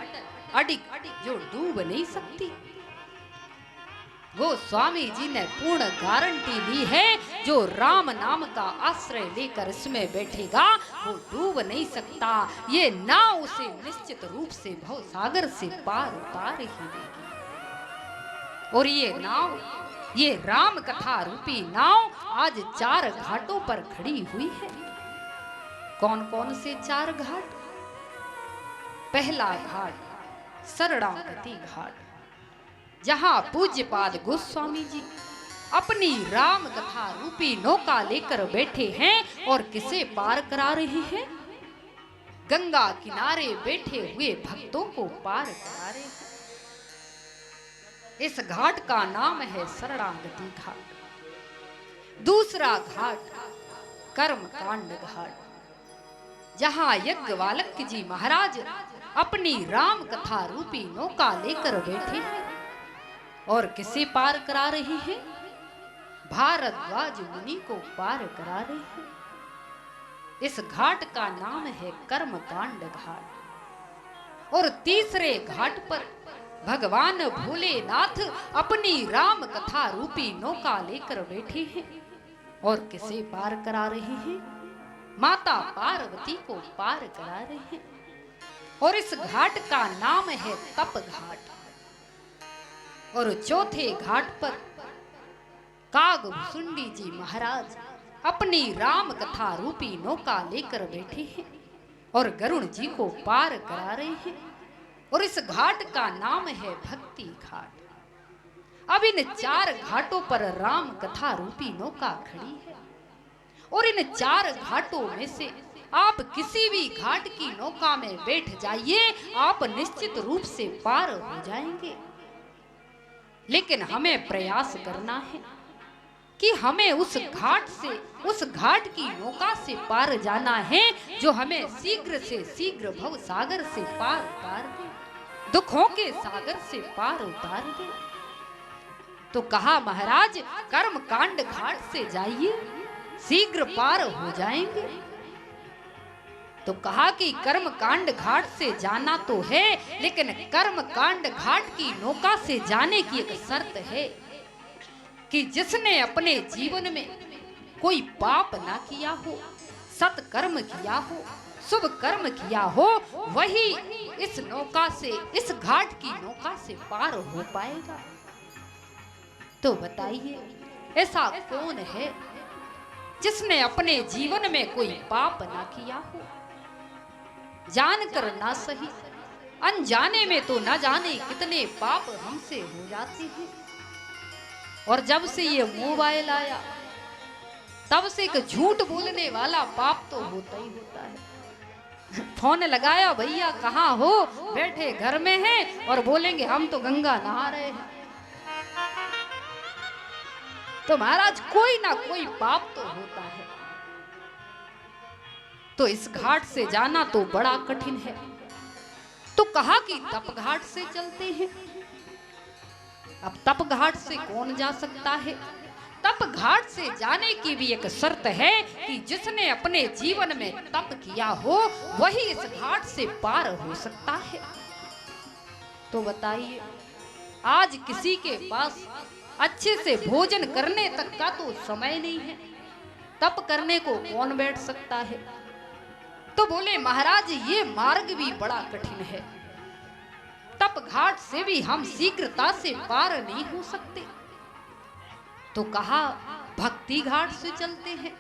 अडिग, जो डूब नहीं सकती। वो स्वामी जी ने पूर्ण गारंटी ली है, जो राम नाम का आश्रय लेकर इसमें बैठेगा वो डूब नहीं सकता। ये नाव उसे निश्चित रूप से भव सागर से पार उतार ही देगी। और ये नाव, ये राम कथा रूपी नाव आज 4 घाटों पर खड़ी हुई है। कौन कौन से 4 घाट? पहला घाट शरणागति घाट, जहां पूज्यपाद गोस्वामी जी अपनी राम कथा रूपी नौका लेकर बैठे हैं और किसे पार करा रहे हैं? गंगा किनारे बैठे हुए भक्तों को पार करा रहे हैं। इस घाट का नाम है शरणागति घाट। दूसरा घाट कर्मकांड घाट, जहां यज्ञवाल्क्य जी महाराज अपनी राम कथा रूपी नौका लेकर बैठे हैं और किसे पार करा रहे हैं? भारद्वाज मुनि को पार करा रहे हैं। इस घाट का नाम है कर्मकांड घाट। और तीसरे घाट पर भगवान भोलेनाथ अपनी राम कथा रूपी नौका लेकर बैठे हैं और किसे पार करा रहे हैं? माता पार्वती को पार करा रहे हैं। और इस घाट का नाम है तप घाट। और चौथे घाट पर कागभुसुंडी जी महाराज अपनी राम कथा रूपी नौका लेकर बैठे हैं और गरुण जी को पार करा रहे हैं। और इस घाट का नाम है भक्ति घाट। अब इन 4 घाटों पर राम कथा रूपी नौका खड़ी है। और इन 4 घाटों में से आप किसी भी घाट की नौका में बैठ जाइए, आप निश्चित रूप से पार हो जाएंगे। लेकिन हमें प्रयास करना है कि हमें उस घाट की नौका से पार जाना है जो हमें शीघ्र से शीघ्र भव सागर से पार उतार दे, दुखों के सागर से पार उतार दे। तो कहा महाराज कर्म कांड घाट से जाइए, शीघ्र पार हो जाएंगे। तो कहा कि कर्म कांड घाट से जाना तो है, लेकिन कर्म कांड घाट की नौका से जाने की एक शर्त है कि जिसने अपने जीवन में कोई पाप ना किया हो, सत्कर्म किया हो, शुभ कर्म किया हो, वही इस नौका से, इस घाट की नौका से पार हो पाएगा। तो बताइए ऐसा कौन है जिसने अपने जीवन में कोई पाप ना किया हो? जानकर ना सही, अनजाने में तो ना जाने कितने पाप हमसे हो जाते हैं। और जब से ये मोबाइल आया तब से एक झूठ बोलने वाला पाप तो होता ही होता है। फोन लगाया, भैया कहाँ हो, बैठे घर में हैं और बोलेंगे हम तो गंगा नहा रहे हैं। तो महाराज कोई ना कोई पाप तो होता है। तो इस घाट से जाना तो बड़ा कठिन है। तो कहा कि तप घाट से चलते हैं। अब तप घाट से कौन जा सकता है? तप घाट से जाने की भी एक शर्त है कि जिसने अपने जीवन में तप किया हो वही इस घाट से पार हो सकता है। तो बताइए आज किसी के पास अच्छे से भोजन करने तक का तो समय नहीं है, तप करने को कौन बैठ सकता है? तो बोले महाराज ये मार्ग भी बड़ा कठिन है, तप घाट से भी हम शीघ्रता से पार नहीं हो सकते। तो कहा भक्ति घाट से चलते हैं।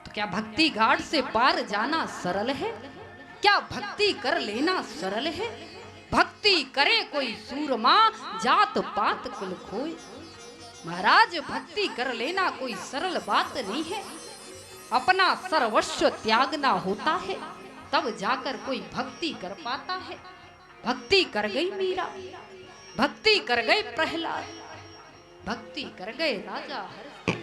तो क्या भक्ति घाट से पार जाना सरल है? क्या भक्ति कर लेना सरल है? भक्ति करे कोई सूरमा, जात पात कुल खोए। महाराज भक्ति कर लेना कोई सरल बात नहीं है। अपना सर्वस्व त्यागना होता है तब जाकर कोई भक्ति कर पाता है। भक्ति कर गई मीरा, भक्ति कर गए प्रहलाद, भक्ति कर गए राजा हरिश्चंद्र।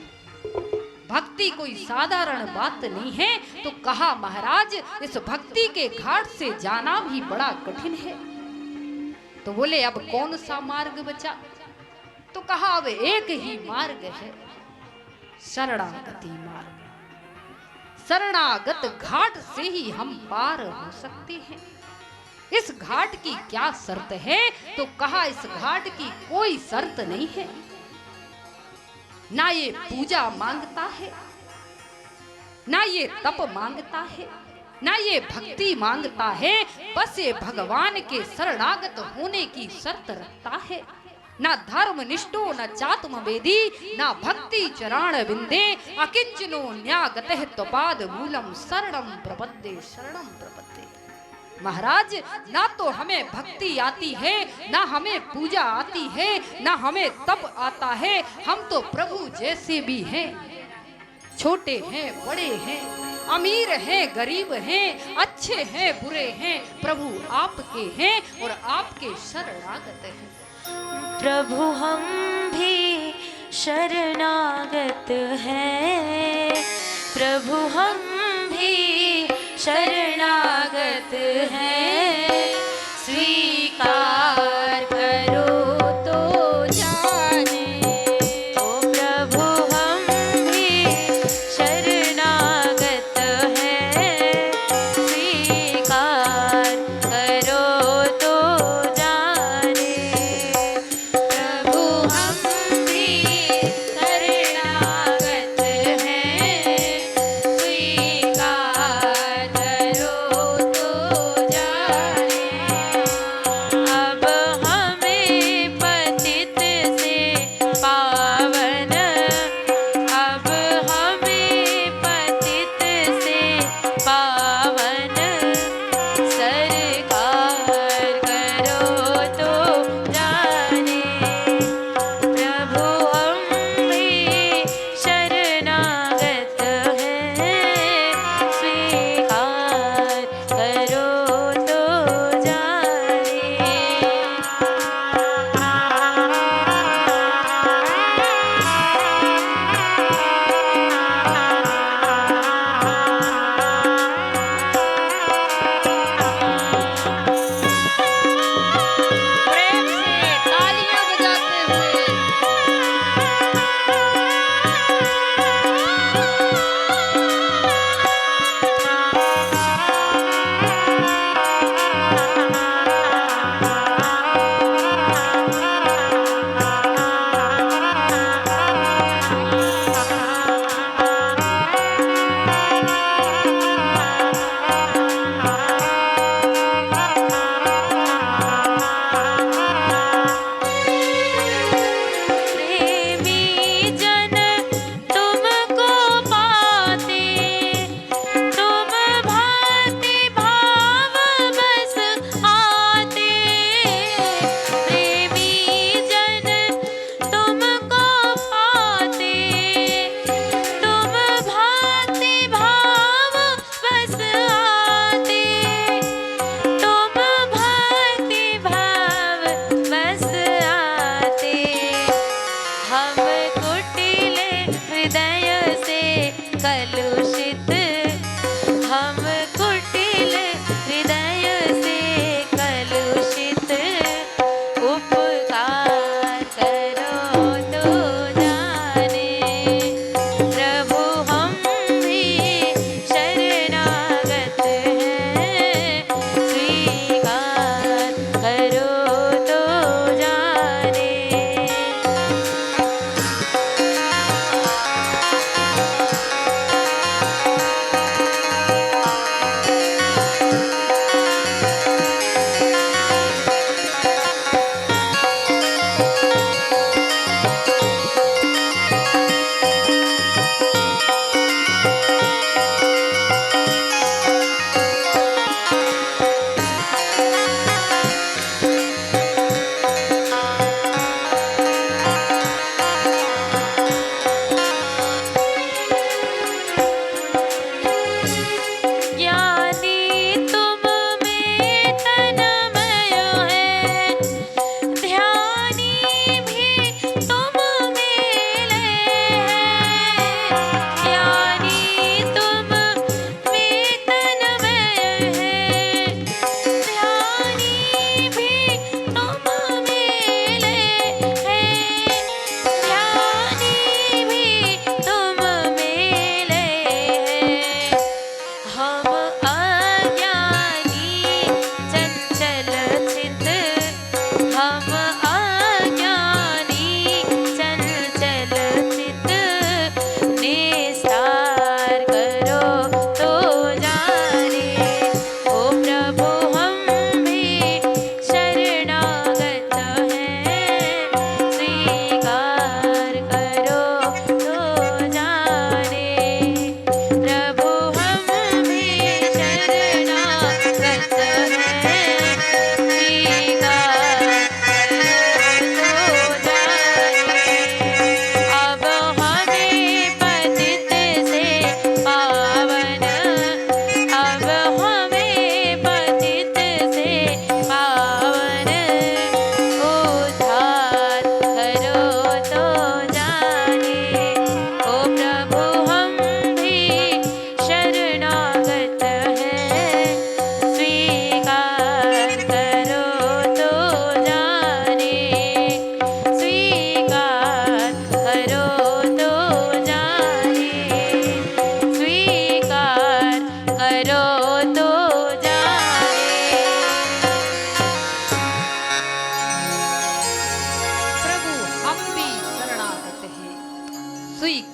भक्ति कोई साधारण बात नहीं है। तो कहा महाराज इस भक्ति के घाट से जाना भी बड़ा कठिन है। तो बोले अब कौन सा मार्ग बचा? तो कहा अब एक ही मार्ग है, शरणागति मार्ग। शरणागत घाट से ही हम पार हो सकते हैं। इस घाट की क्या शर्त है? तो कहा इस घाट की कोई शर्त नहीं है, ना ये पूजा मांगता है, ना ये तप मांगता है, ना ये भक्ति मांगता है। बस ये भगवान के शरणागत होने की शर्त रखता है। ना धर्म निष्ठो न चात्म वेदी, ना भक्ति चरण बिंदे, अकिंचनो न्यागतः त्वपाद मूलम शरणम प्रपद्ये, शरणम प्रपद्ये। महाराज ना तो हमें भक्ति आती है, ना हमें पूजा आती है, ना हमें तप आता है। हम तो प्रभु जैसे भी हैं, छोटे हैं बड़े हैं, अमीर हैं गरीब हैं, अच्छे हैं बुरे हैं, प्रभु आपके हैं और आपके शरणागत हैं। प्रभु हम भी शरणागत हैं, प्रभु हम भी शरणागत हैं। स्वीकार करो तो जाने, ओ प्रभु हम भी शरणागत हैं। स्वीकार करो तो जाने, प्रभु हम भी शरणागत हैं। स्वीकार करो तो जाने, अब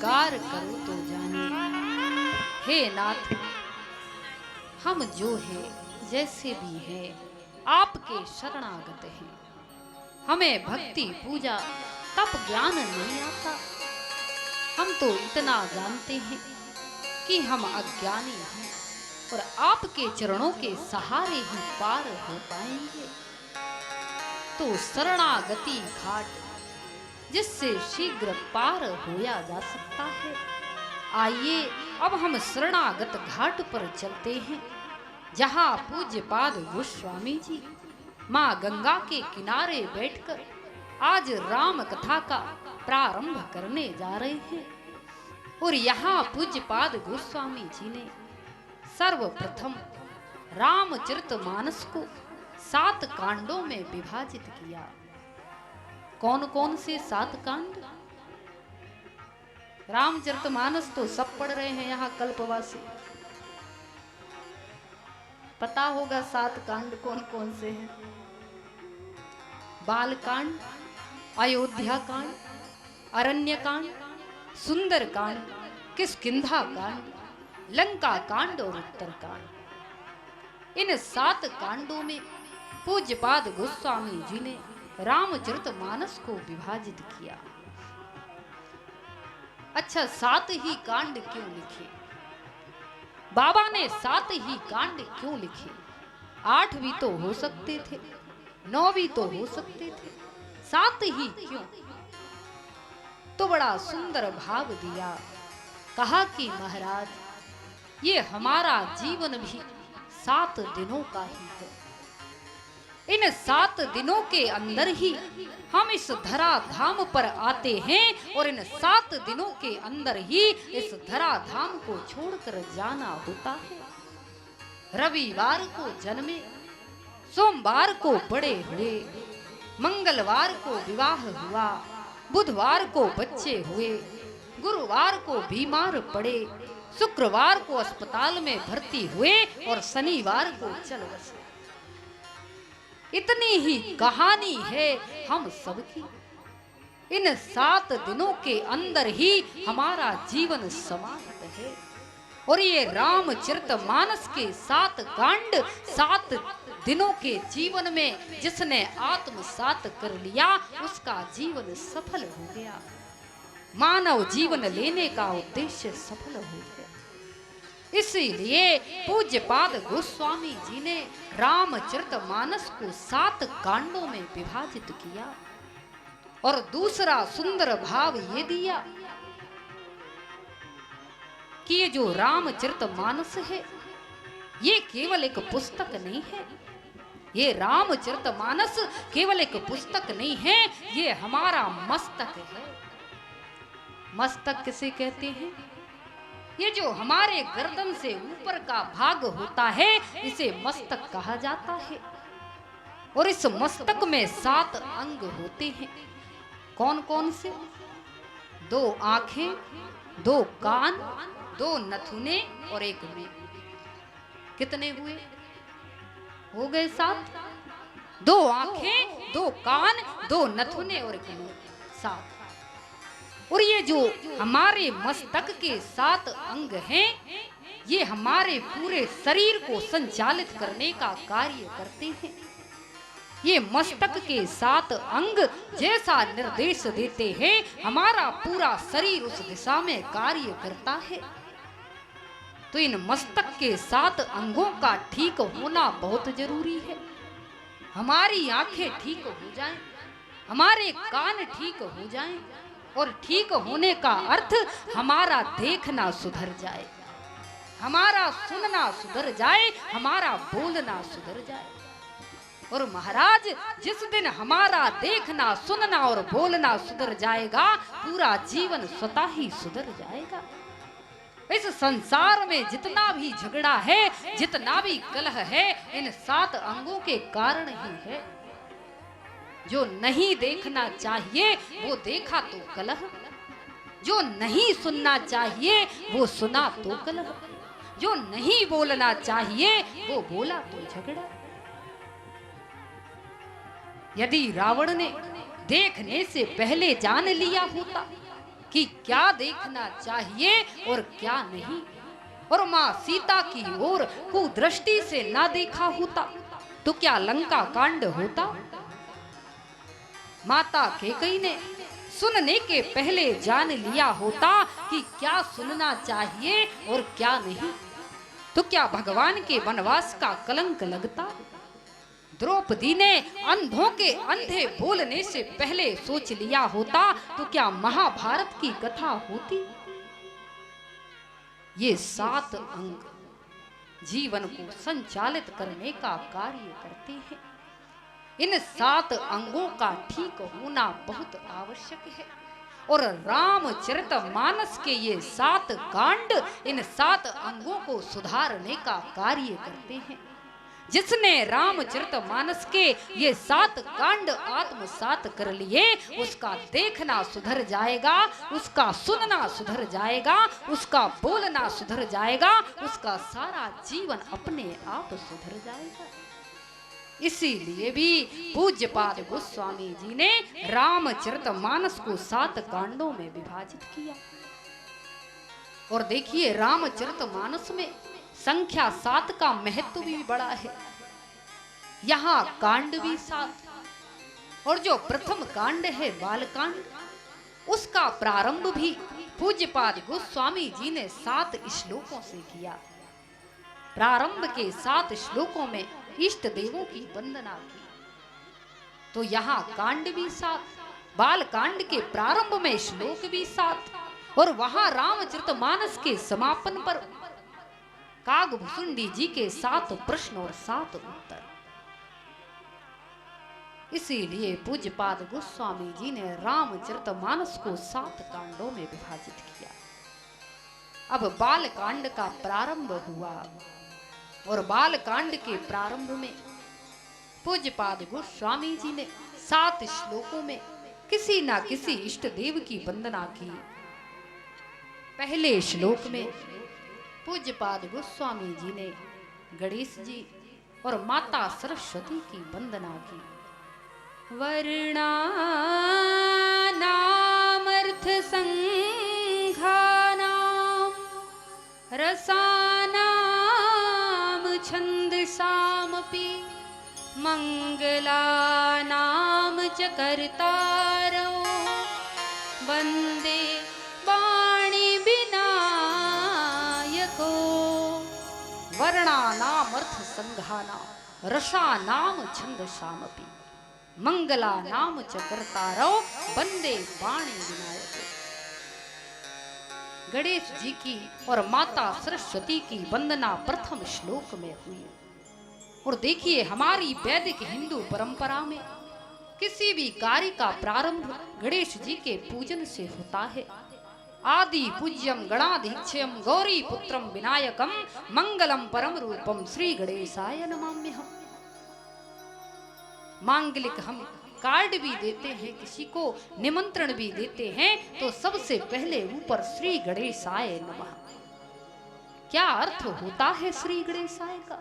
स्वीकार करो तो जाने। हे नाथ, हम जो है जैसे भी है आपके शरणागत हैं। हमें भक्ति पूजा तप ज्ञान नहीं आता। हम तो इतना जानते हैं कि हम अज्ञानी हैं और आपके चरणों के सहारे ही पार हो पाएंगे। तो शरणागति घाट जिससे शीघ्र पार होया जा सकता है। आइए अब हम शरणागत घाट पर चलते हैं, जहां पूज्यपाद गोस्वामी जी मां गंगा के किनारे बैठकर आज राम कथा का प्रारंभ करने जा रहे हैं। और यहाँ पूज्यपाद गोस्वामी जी ने सर्वप्रथम रामचरितमानस को 7 कांडों में विभाजित किया। कौन कौन से 7 कांड? रामचरितमानस तो सब पढ़ रहे हैं यहाँ कल्पवासी, पता होगा 7 कांड कौन कौन से हैं। बाल कांड, अयोध्या कांड, अरण्य कांड, सुंदर कांड, किष्किंधा कांड, लंका कांड और उत्तर कांड। इन 7 कांडों में पूज्यपाद गोस्वामी जी ने रामचरितमानस को विभाजित किया। अच्छा, 7 ही कांड क्यों लिखे? बाबा ने 7 ही कांड क्यों लिखे? 8 भी तो हो सकते थे, 9 भी तो हो सकते थे, 7 ही क्यों? तो बड़ा सुंदर भाव दिया। कहा कि महाराज, ये हमारा जीवन भी 7 दिनों का ही है। इन 7 दिनों के अंदर ही हम इस धरा धाम पर आते हैं और इन 7 दिनों के अंदर ही इस धरा धाम को छोड़कर जाना होता है। रविवार को जन्मे, सोमवार को बड़े हुए, मंगलवार को विवाह हुआ, बुधवार को बच्चे हुए, गुरुवार को बीमार पड़े, शुक्रवार को अस्पताल में भर्ती हुए और शनिवार को चल बसे। इतनी ही कहानी है हम सबकी। इन 7 दिनों के अंदर ही हमारा जीवन समाहित है। और ये रामचरितमानस के 7 कांड 7 दिनों के जीवन में जिसने आत्मसात कर लिया, उसका जीवन सफल हो गया। मानव जीवन लेने का उद्देश्य सफल हो गया। इसीलिए पूज्यपाद गोस्वामी जी ने रामचरितमानस को 7 कांडों में विभाजित किया। और दूसरा सुंदर भाव ये दिया कि ये जो रामचरितमानस है, ये केवल एक पुस्तक नहीं है। ये रामचरितमानस केवल एक पुस्तक नहीं है, ये हमारा मस्तक है। मस्तक किसे कहते हैं? ये जो हमारे गर्दन से ऊपर का भाग होता है, इसे मस्तक कहा जाता है। और इस मस्तक में 7 अंग होते हैं। कौन कौन से? 2 आंखें, 2 कान, 2 नथुने और 1 मुंह। कितने हुए? हो गए 7। 2 आंखें, 2 कान, 2 नथुने और 1 मुंह, 7। और ये जो हमारे मस्तक के 7 अंग हैं, ये हमारे पूरे शरीर को संचालित करने का कार्य करते हैं। ये मस्तक के 7 अंग जैसा निर्देश देते हैं, हमारा पूरा शरीर उस दिशा में कार्य करता है। तो इन मस्तक के 7 अंगों का ठीक होना बहुत जरूरी है। हमारी आंखें ठीक हो जाएं, हमारे कान ठीक हो जाएं, और ठीक होने का अर्थ हमारा देखना सुधर जाए, हमारा सुनना सुधर जाए, हमारा बोलना सुधर जाए। और महाराज, जिस दिन हमारा देखना, सुनना और बोलना सुधर जाएगा, पूरा जीवन स्वतः ही सुधर जाएगा। इस संसार में जितना भी झगड़ा है, जितना भी कलह है, इन 7 अंगों के कारण ही है। जो नहीं देखना चाहिए वो देखा तो कलह, जो नहीं सुनना चाहिए वो सुना तो कलह, जो नहीं बोलना चाहिए वो बोला तो झगड़ा। यदि रावण ने देखने से पहले जान लिया होता कि क्या देखना चाहिए और क्या नहीं। और मां सीता की ओर कुदृष्टि से ना देखा होता तो क्या लंका कांड होता। माता कैकेयी ने सुनने के पहले जान लिया होता कि क्या सुनना चाहिए और क्या नहीं, तो क्या भगवान के वनवास का कलंक लगता। द्रौपदी ने अंधों के अंधे बोलने से पहले सोच लिया होता तो क्या महाभारत की कथा होती। ये 7 अंग जीवन को संचालित करने का कार्य करते हैं। इन 7 अंगों का ठीक होना बहुत आवश्यक है। और रामचरितमानस के ये 7 कांड इन 7 अंगों को सुधारने का कार्य करते हैं। जिसने रामचरितमानस के ये 7 कांड आत्मसात कर लिए उसका देखना सुधर जाएगा, उसका सुनना सुधर जाएगा, उसका बोलना सुधर जाएगा, उसका सारा जीवन अपने आप सुधर जाएगा। इसीलिए भी पूज्यपाद गोस्वामी जी ने रामचरितमानस को 7 कांडों में विभाजित किया। और देखिए रामचरितमानस में संख्या 7 का महत्व भी बड़ा है। यहाँ कांड भी 7 और जो प्रथम कांड है बालकांड उसका प्रारंभ भी पूज्यपाद गोस्वामी जी ने 7 श्लोकों से किया। प्रारंभ के 7 श्लोकों में इष्ट देवों की वंदना की। तो यहाँ कांड भी 7, बाल कांड के प्रारंभ में श्लोक भी 7 और वहां रामचरितमानस के समापन पर कागभूषुंडी जी के 7 प्रश्न और 7 उत्तर। इसीलिए पूज्यपाद गोस्वामी जी ने रामचरितमानस को 7 कांडों में विभाजित किया। अब बाल कांड का प्रारंभ हुआ और बाल कांड के प्रारंभ में पूज्यपाद गोस्वामी जी ने 7 श्लोकों में किसी ना किसी इष्ट देव की वंदना की। पहले श्लोक में पूज्यपाद गोस्वामी जी ने गणेश जी और माता सरस्वती की वंदना की। वर्णानामर्थ संघानाम रसानाम छंदसामपि मंगलानाम च कर्तारौ वंदे वाणी विनायको। वर्णानामर्थ संघानाम रसानाम छंदसामपि मंगलानाम च कर्तारौ वंदे वाणी विनायको। गणेश जी की और माता सरस्वती की वंदना प्रथम श्लोक में हुई। और देखिए हमारी वैदिक हिंदू परंपरा में किसी भी कार्य का प्रारंभ गणेश जी के पूजन से होता है। आदि पूज्यम गणाधीक्षयम गौरी पुत्रम विनायकम मंगलम परम रूपम श्री गणेशाय नमाम्यहम्। मांगलिक हम कार्ड भी देते हैं, किसी को निमंत्रण भी देते हैं तो सबसे पहले ऊपर श्री गणेशाय नमः। क्या अर्थ होता है श्री गणेशाय का?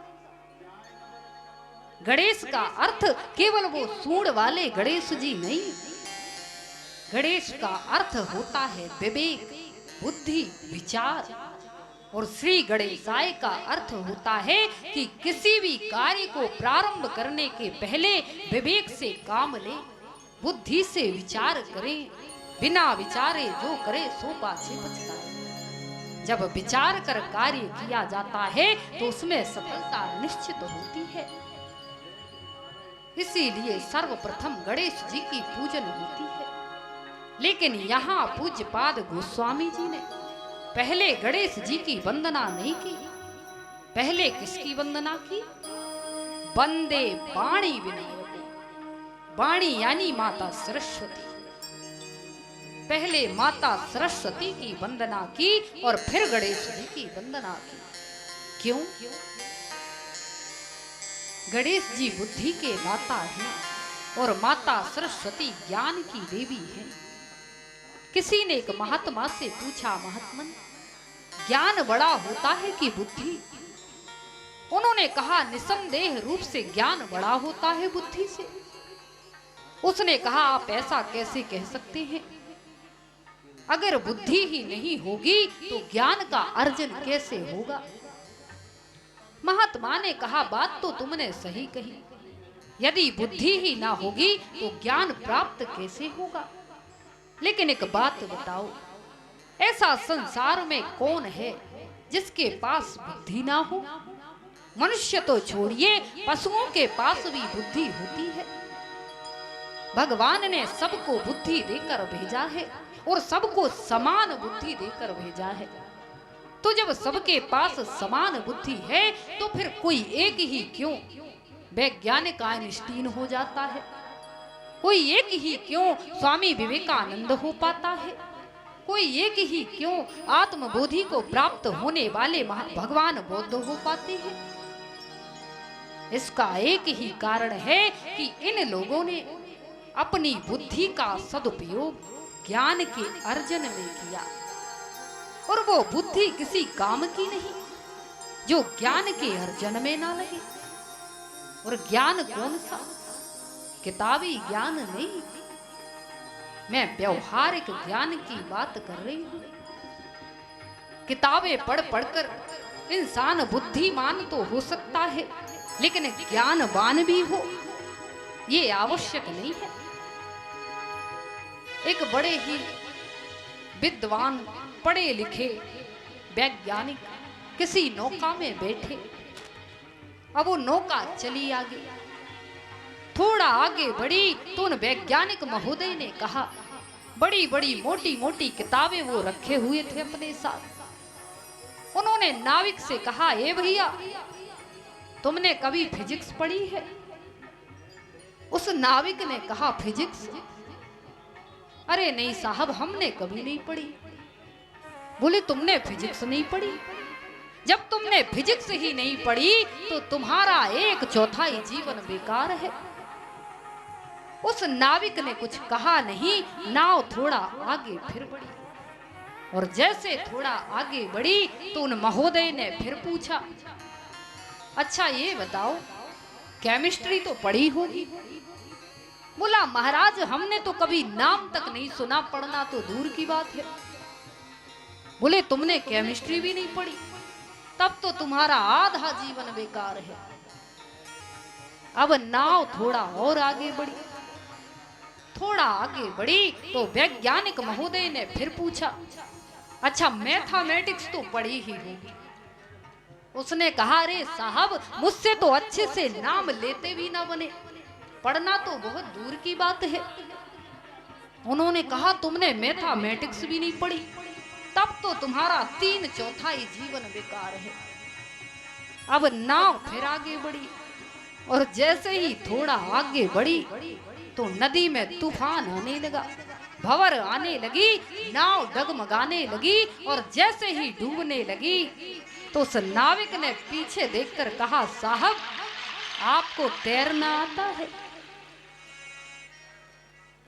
गणेश का अर्थ केवल वो सूंड वाले गणेश जी नहीं, गणेश का अर्थ होता है विवेक, बुद्धि, विचार। और श्री गणेशाय का अर्थ होता है कि किसी भी कार्य को प्रारंभ करने के पहले विवेक से काम ले, बुद्धि से विचार करें। बिना विचारे जो करे सो पाछे पछताए। जब विचार कर कार्य किया जाता है तो उसमें सफलता निश्चित होती है। इसीलिए सर्वप्रथम गणेश जी की पूजन होती है। लेकिन यहाँ पूज्यपाद गोस्वामी जी ने पहले गणेश जी की वंदना नहीं की, पहले किसकी वंदना की? वंदे वाणी विनायको। वाणी यानी माता सरस्वती। पहले माता सरस्वती की वंदना की और फिर गणेश जी की वंदना की। क्यों? गणेश जी बुद्धि के दाता हैं और माता सरस्वती ज्ञान की देवी है। किसी ने एक महात्मा से पूछा, महात्मन ज्ञान बड़ा होता है कि बुद्धि? उन्होंने कहा निसंदेह रूप से ज्ञान बड़ा होता है बुद्धि से। उसने कहा आप ऐसा कैसे कह सकते हैं? अगर बुद्धि ही नहीं होगी तो ज्ञान का अर्जन कैसे होगा? महात्मा ने कहा, बात तो तुमने सही कही। यदि बुद्धि ही ना होगी तो ज्ञान प्राप्त कैसे होगा? लेकिन एक बात बताओ, ऐसा संसार में कौन है जिसके पास बुद्धि ना हो? मनुष्य तो छोड़िए, पशुओं के पास भी बुद्धि होती है। भगवान ने सबको बुद्धि देकर भेजा है और सबको समान बुद्धि देकर भेजा है। तो जब सबके पास समान बुद्धि है तो फिर कोई एक ही क्यों वैज्ञानिक आइंस्टीन हो जाता है? कोई एक ही क्यों स्वामी विवेकानंद हो पाता है? कोई एक ही क्यों आत्मबोधि को प्राप्त होने वाले भगवान बुद्ध हो पाते हैं? इसका एक ही कारण है कि इन लोगों ने अपनी बुद्धि का सदुपयोग ज्ञान के अर्जन में किया, और वो बुद्धि किसी काम की नहीं जो ज्ञान के अर्जन में ना लगे। और ज्ञान कौन सा? किताबी ज्ञान नहीं, मैं व्यवहारिक ज्ञान की बात कर रही हूं। किताबें पढ़ पढ़कर इंसान बुद्धिमान तो हो सकता है, लेकिन ज्ञानवान भी हो ये आवश्यक नहीं है। एक बड़े ही विद्वान पढ़े लिखे वैज्ञानिक किसी नौका में बैठे। अब वो नौका चली आगे, थोड़ा आगे बढ़ी तो उन वैज्ञानिक महोदय ने कहा, बड़ी बड़ी मोटी मोटी किताबें वो रखे हुए थे अपने साथ। उन्होंने नाविक से कहा, ए भैया, तुमने कभी फिजिक्स पढ़ी है? उस नाविक ने कहा, फिजिक्स? अरे नहीं साहब, हमने कभी नहीं पढ़ी। बोले, तुमने फिजिक्स नहीं पढ़ी? जब तुमने फिजिक्स ही नहीं पढ़ी तो तुम्हारा 1/4 जीवन बेकार है। उस नाविक ने कुछ कहा नहीं, नाव थोड़ा आगे फिर बढ़ी, और जैसे थोड़ा आगे बढ़ी तो उन महोदय ने फिर पूछा, अच्छा ये बताओ, केमिस्ट्री तो पढ़ी होगी? बोला, महाराज हमने तो कभी नाम तक नहीं सुना, पढ़ना तो दूर की बात है। बोले, तुमने केमिस्ट्री भी नहीं पढ़ी? तब तो तुम्हारा आधा जीवन बेकार है। अब नाव थोड़ा और आगे बढ़ी, थोड़ा आगे बढ़ी तो वैज्ञानिक महोदय ने फिर पूछा, अच्छा मैथमेटिक्स तो पढ़ी ही होगी? उसने कहा, अरे साहब, मुझसे तो अच्छे से नाम लेते भी ना बने, पढ़ना तो बहुत दूर की बात है। उन्होंने कहा, तुमने मैथमेटिक्स भी नहीं पढ़ी? तब तो तुम्हारा 3/4 जीवन बेकार है। अब नाव फिर आगे बढ़ी, और जैसे ही थोड़ा आगे बढ़ी तो नदी में तूफान आने लगा, भंवर आने लगी, नाव डगमगाने लगी, और जैसे ही डूबने लगी तो उस नाविक ने पीछे देखकर कहा, साहब आपको तैरना आता है?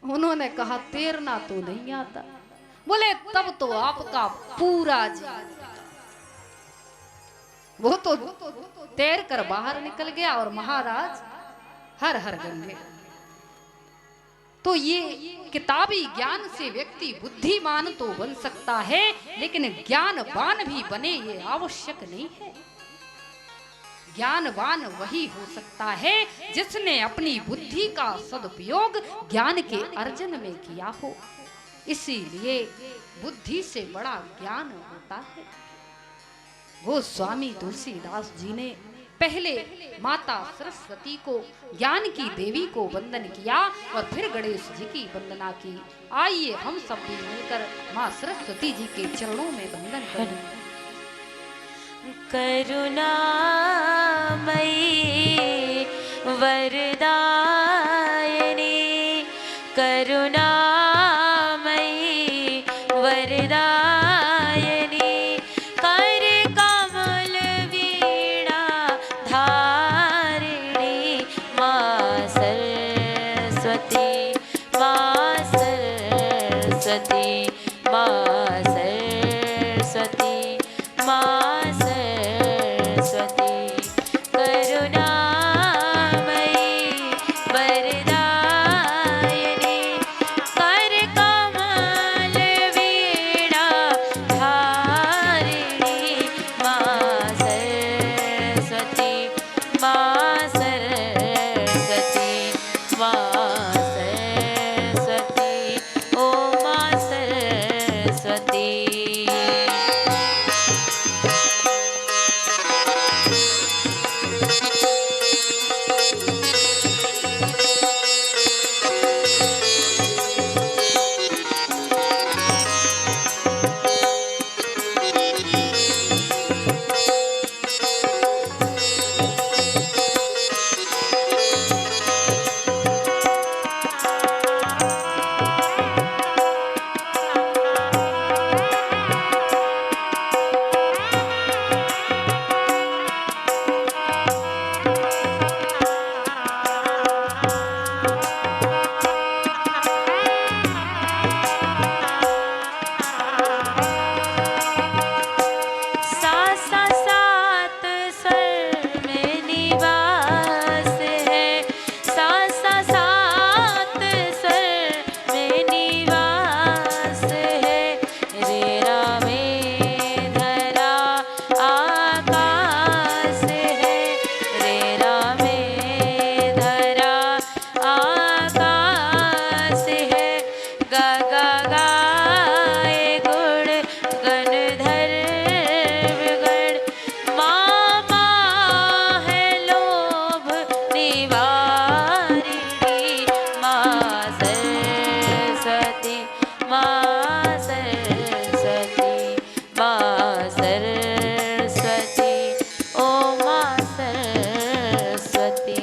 उन्होंने कहा, तैरना तो नहीं आता। बोले, तब तो आपका पूरा जीवन, वो तो तैर कर बाहर निकल गया, और महाराज हर हर गंगे। तो ये किताबी ज्ञान से व्यक्ति बुद्धिमान तो बन सकता है, लेकिन ज्ञानवान भी बने ये आवश्यक नहीं है। ज्ञानवान वही हो सकता है जिसने अपनी बुद्धि का सदुपयोग ज्ञान के अर्जन में किया हो। इसीलिए बुद्धि से बड़ा ज्ञान होता है। वो स्वामी तुलसीदास जी ने पहले माता सरस्वती को, ज्ञान की देवी को वंदन किया, और फिर गणेश जी की वंदना की। आइए हम सब भी मिलकर माँ सरस्वती जी के चरणों में वंदन करें। करुणामयी वरदायिनी, करुणामयी वरदायिनी, कर कमल वीणा धारिणी, माँ सरस्वती, माँ सरस्वती, माँ सरस्वती, माँ सरस्वती, करुणामयी वरदायिनी, कर कमल वीणा सरस्वती माँ सरस्वती माँ सरस्वती ओ माँ सरस्वती।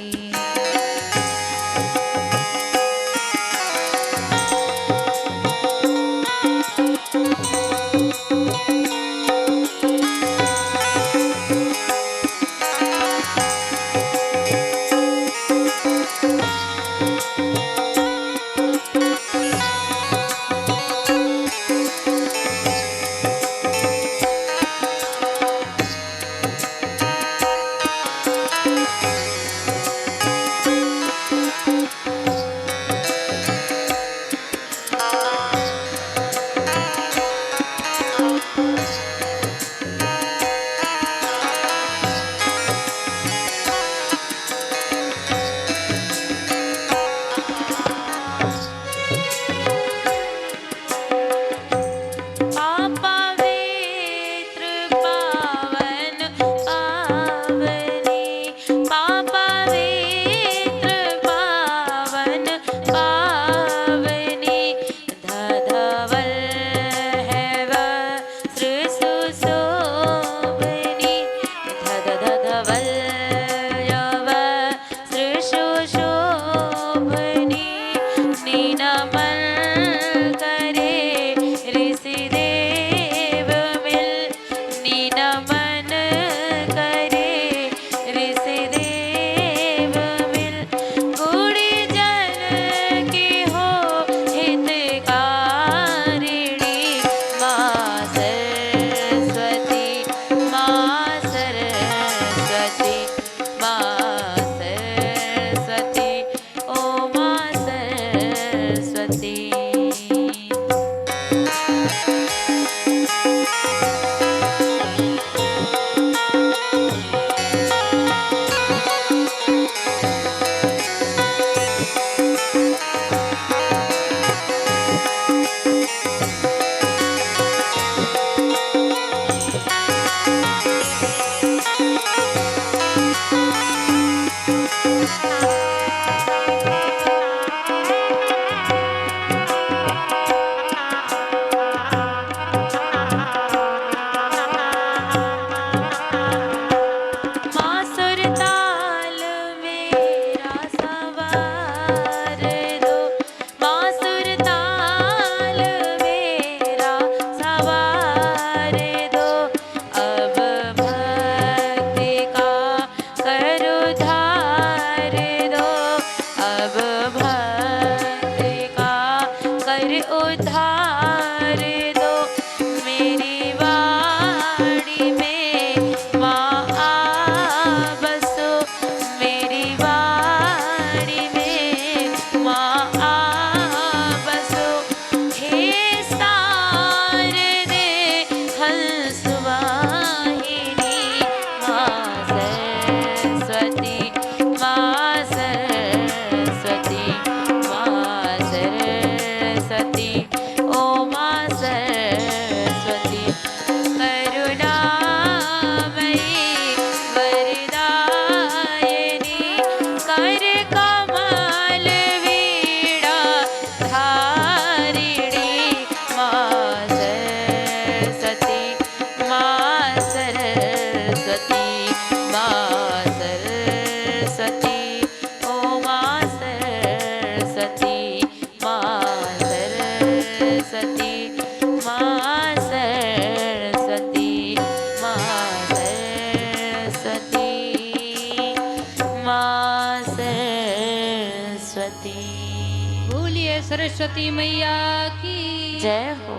सरस्वती मैया की जय हो।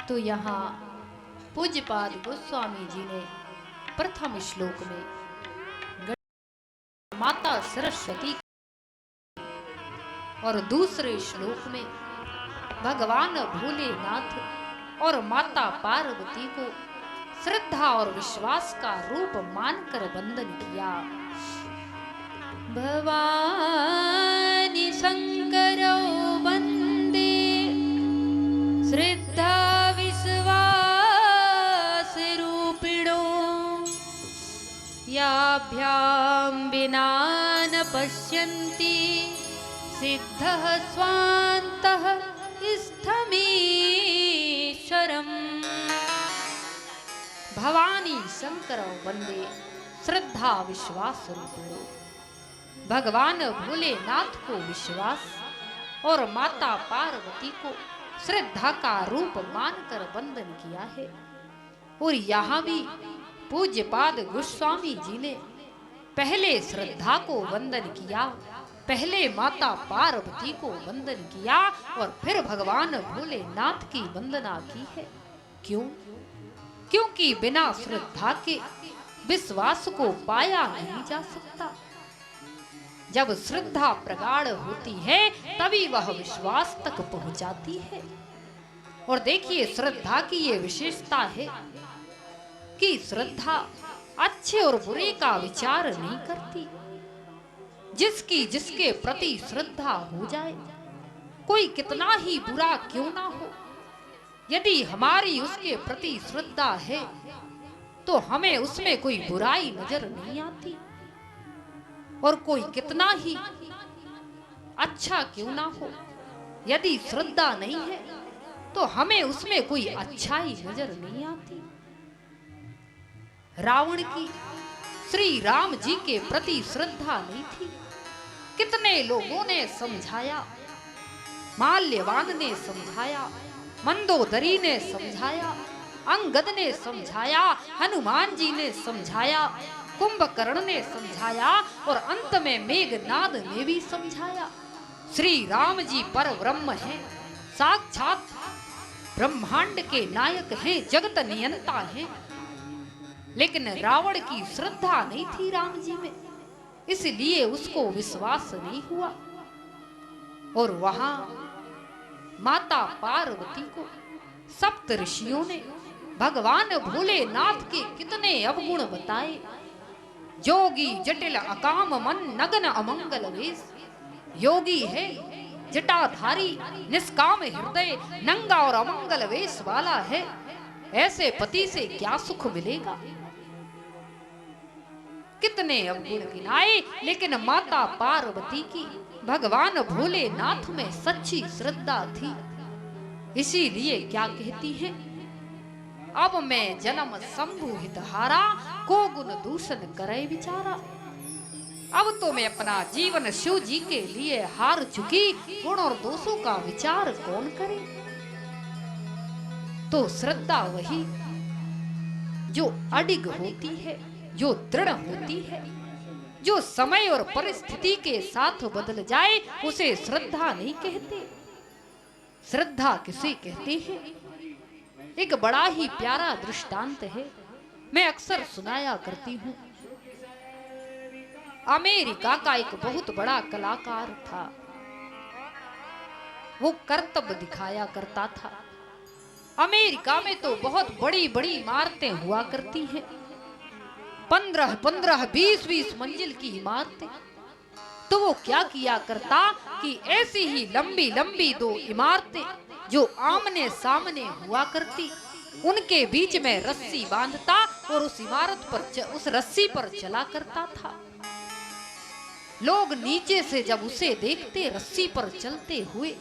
तो यहाँ पूज्यपाद गोस्वामी जी ने प्रथम श्लोक में माता सरस्वती और दूसरे श्लोक में भगवान भोलेनाथ और माता पार्वती को श्रद्धा और विश्वास का रूप मानकर वंदन किया। भवानी शंकरो वंदे श्रद्धा विश्वास रूपिणो याभ्यां विना न पश्यन्ति सिद्धः स्वान्तः स्थमीश्वरम् भवानी शंकर वंदे श्रद्धा विश्वास रूपिणो। भगवान भोलेनाथ को विश्वास और माता पार्वती को श्रद्धा का रूप मानकर वंदन किया है। और यहाँ भी पूज्यपाद गोस्वामी जी ने पहले श्रद्धा को वंदन किया, पहले माता पार्वती को वंदन किया और फिर भगवान भोलेनाथ की वंदना की है। क्यों? क्योंकि बिना श्रद्धा के विश्वास को पाया नहीं जा सकता। जब श्रद्धा प्रगाढ़ होती है तभी वह विश्वास तक पहुंचाती है। और देखिए श्रद्धा की ये विशेषता है कि श्रद्धा अच्छे और बुरे का विचार नहीं करती। जिसकी जिसके प्रति श्रद्धा हो जाए, कोई कितना ही बुरा क्यों ना हो, यदि हमारी उसके प्रति श्रद्धा है तो हमें उसमें कोई बुराई नजर नहीं आती। और कोई कितना ही अच्छा क्यों ना हो, यदि श्रद्धा नहीं है तो हमें उसमें कोई अच्छाई नजर नहीं आती। रावण की श्री राम जी के प्रति श्रद्धा नहीं थी। कितने लोगों ने समझाया, माल्यवान ने समझाया, मंदोदरी ने समझाया, अंगद ने समझाया, हनुमान जी ने समझाया, कुंभकर्ण ने समझाया और अंत में मेघनाद ने भी समझाया। श्री राम जी पर ब्रह्म हैं, साक्षात ब्रह्मांड के नायक हैं, जगत नियंता हैं। लेकिन रावण की श्रद्धा नहीं थी राम जी में, इसलिए उसको विश्वास नहीं हुआ। और वहां माता पार्वती को सप्त ऋषियों ने भगवान भोलेनाथ के कितने अवगुण बताए। जोगी जटिल अकाम मन नगन अमंगल वेश। योगी है, जटाधारी, निष्काम हृदय, नंगा और अमंगल वेश वाला है। ऐसे पति से क्या सुख मिलेगा। कितने अवगुण गिनाए, लेकिन माता पार्वती की भगवान भोलेनाथ में सच्ची श्रद्धा थी। इसीलिए क्या कहती है, अब मैं जन्म शंभु हित हारा, को गुण दूषण करे विचारा। अब तो मैं अपना जीवन शिव जी के लिए हार चुकी, गुण और दोषों का विचार कौन करे। तो श्रद्धा वही जो अडिग होती है, जो दृढ़ होती है, जो समय और परिस्थिति के साथ बदल जाए उसे श्रद्धा नहीं कहते। श्रद्धा किसे कहते हैं? एक बड़ा ही प्यारा दृष्टांत है, मैं अक्सर सुनाया करती हूँ। अमेरिका का एक बहुत बड़ा कलाकार था। वो करतब दिखाया करता था। अमेरिका में तो बहुत बड़ी बड़ी इमारतें हुआ करती हैं, 15-15, 20-20 मंजिल की इमारतें। तो वो क्या किया करता कि ऐसी ही लंबी लंबी दो इमारतें जो आमने सामने हुआ करती, उनके बीच में रस्सी बांधता और उस इमारत पर उस रस्सी पर चला करता था। लोग नीचे से जब उसे देखते रस्सी पर चलते हुए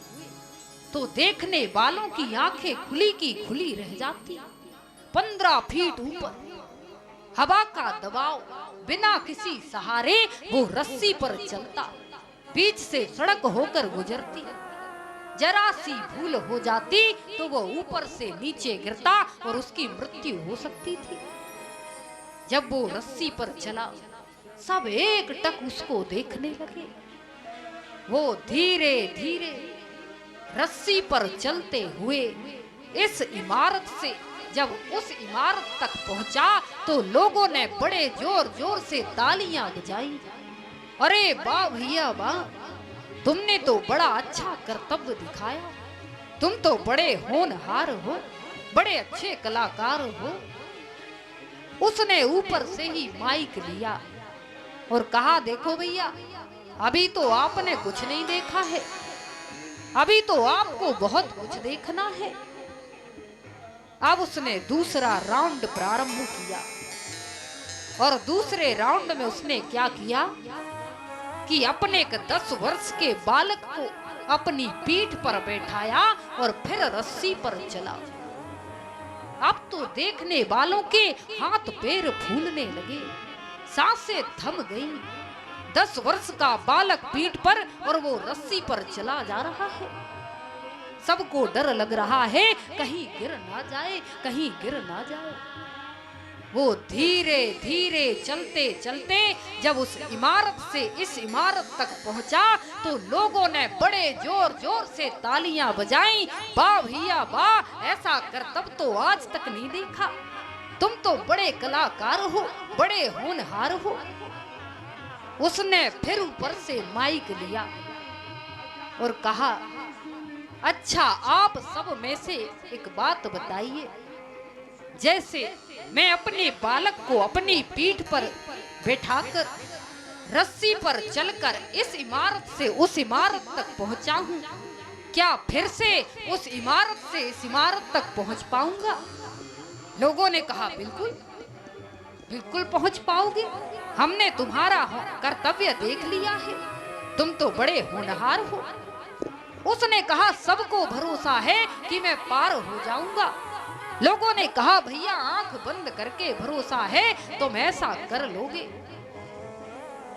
तो देखने वालों की आंखें खुली की खुली रह जाती। 15 फीट ऊपर हवा का दबाव, बिना किसी सहारे वो रस्सी पर चलता, बीच से सड़क होकर गुजरती। जरा सी भूल हो जाती तो वो ऊपर से नीचे गिरता और उसकी मृत्यु हो सकती थी। जब वो रस्सी पर चला, सब एक टक उसको देखने लगे। वो धीरे धीरे रस्सी पर चलते हुए इस इमारत से जब उस इमारत तक पहुंचा तो लोगों ने बड़े जोर जोर से तालियां बजाई। अरे वाह भैया वाह, तुमने तो बड़ा अच्छा कर्तव्य दिखाया, तुम तो बड़े होनहार हो, बड़े अच्छे कलाकार हो। उसने ऊपर से ही माइक लिया और कहा, देखो भैया, अभी तो आपने कुछ नहीं देखा है, अभी तो आपको बहुत कुछ देखना है। अब उसने दूसरा राउंड प्रारंभ किया और दूसरे राउंड में उसने क्या किया कि अपने एक 10 वर्ष के बालक को अपनी पीठ पर बैठाया और फिर रस्सी पर चला। अब तो देखने वालों के हाथ पैर फूलने लगे, सांसें थम गई। 10 वर्ष का बालक पीठ पर और वो रस्सी पर चला जा रहा है। सबको डर लग रहा है, कहीं गिर ना जाए, कहीं गिर ना जाए। वो धीरे धीरे चलते चलते जब उस इमारत से इस इमारत तक पहुंचा तो लोगों ने बड़े जोर जोर से तालियां बजाईं। वाह भैया वाह, ऐसा करतब तो आज तक नहीं देखा। तुम तो बड़े कलाकार हो, बड़े होनहार हो। उसने फिर ऊपर से माइक लिया और कहा, अच्छा आप सब में से एक बात बताइए, जैसे मैं अपने बालक को अपनी पीठ पर बैठाकर रस्सी पर चलकर इस इमारत से उस इमारत तक पहुंचा हूं, क्या फिर से उस इमारत से इस इमारत तक पहुंच पाऊंगा? लोगों ने कहा, बिल्कुल बिल्कुल पहुंच पाओगे, हमने तुम्हारा कर्तव्य देख लिया है, तुम तो बड़े होनहार हो। उसने कहा, सबको भरोसा है कि मैं पार हो जाऊंगा। लोगों ने कहा, भैया आंख बंद करके भरोसा है तुम ऐसा कर लोगे।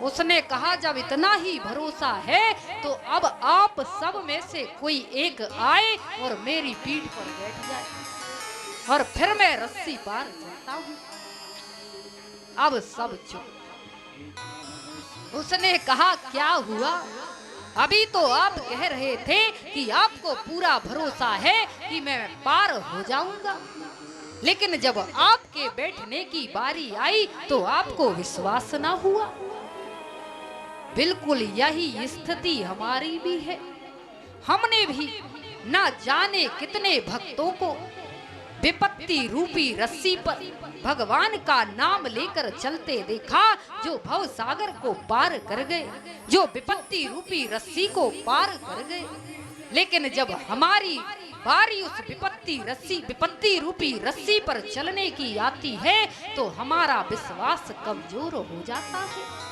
उसने कहा, जब इतना ही भरोसा है तो अब आप सब में से कोई एक आए और मेरी पीठ पर बैठ जाए और फिर मैं रस्सी पार चलता हूं। अब सब चुप। उसने कहा, क्या हुआ? अभी तो आप कह रहे थे कि आपको पूरा भरोसा है कि मैं पार हो जाऊंगा, लेकिन जब आपके बैठने की बारी आई तो आपको विश्वास ना हुआ। बिल्कुल यही स्थिति हमारी भी है। हमने भी ना जाने कितने भक्तों को विपत्ति रूपी रस्सी पर भगवान का नाम लेकर चलते देखा, जो भव सागर को पार कर गए, जो विपत्ति रूपी रस्सी को पार कर गए। लेकिन जब हमारी बारी उस विपत्ति रूपी रस्सी पर चलने की आती है तो हमारा विश्वास कमजोर हो जाता है।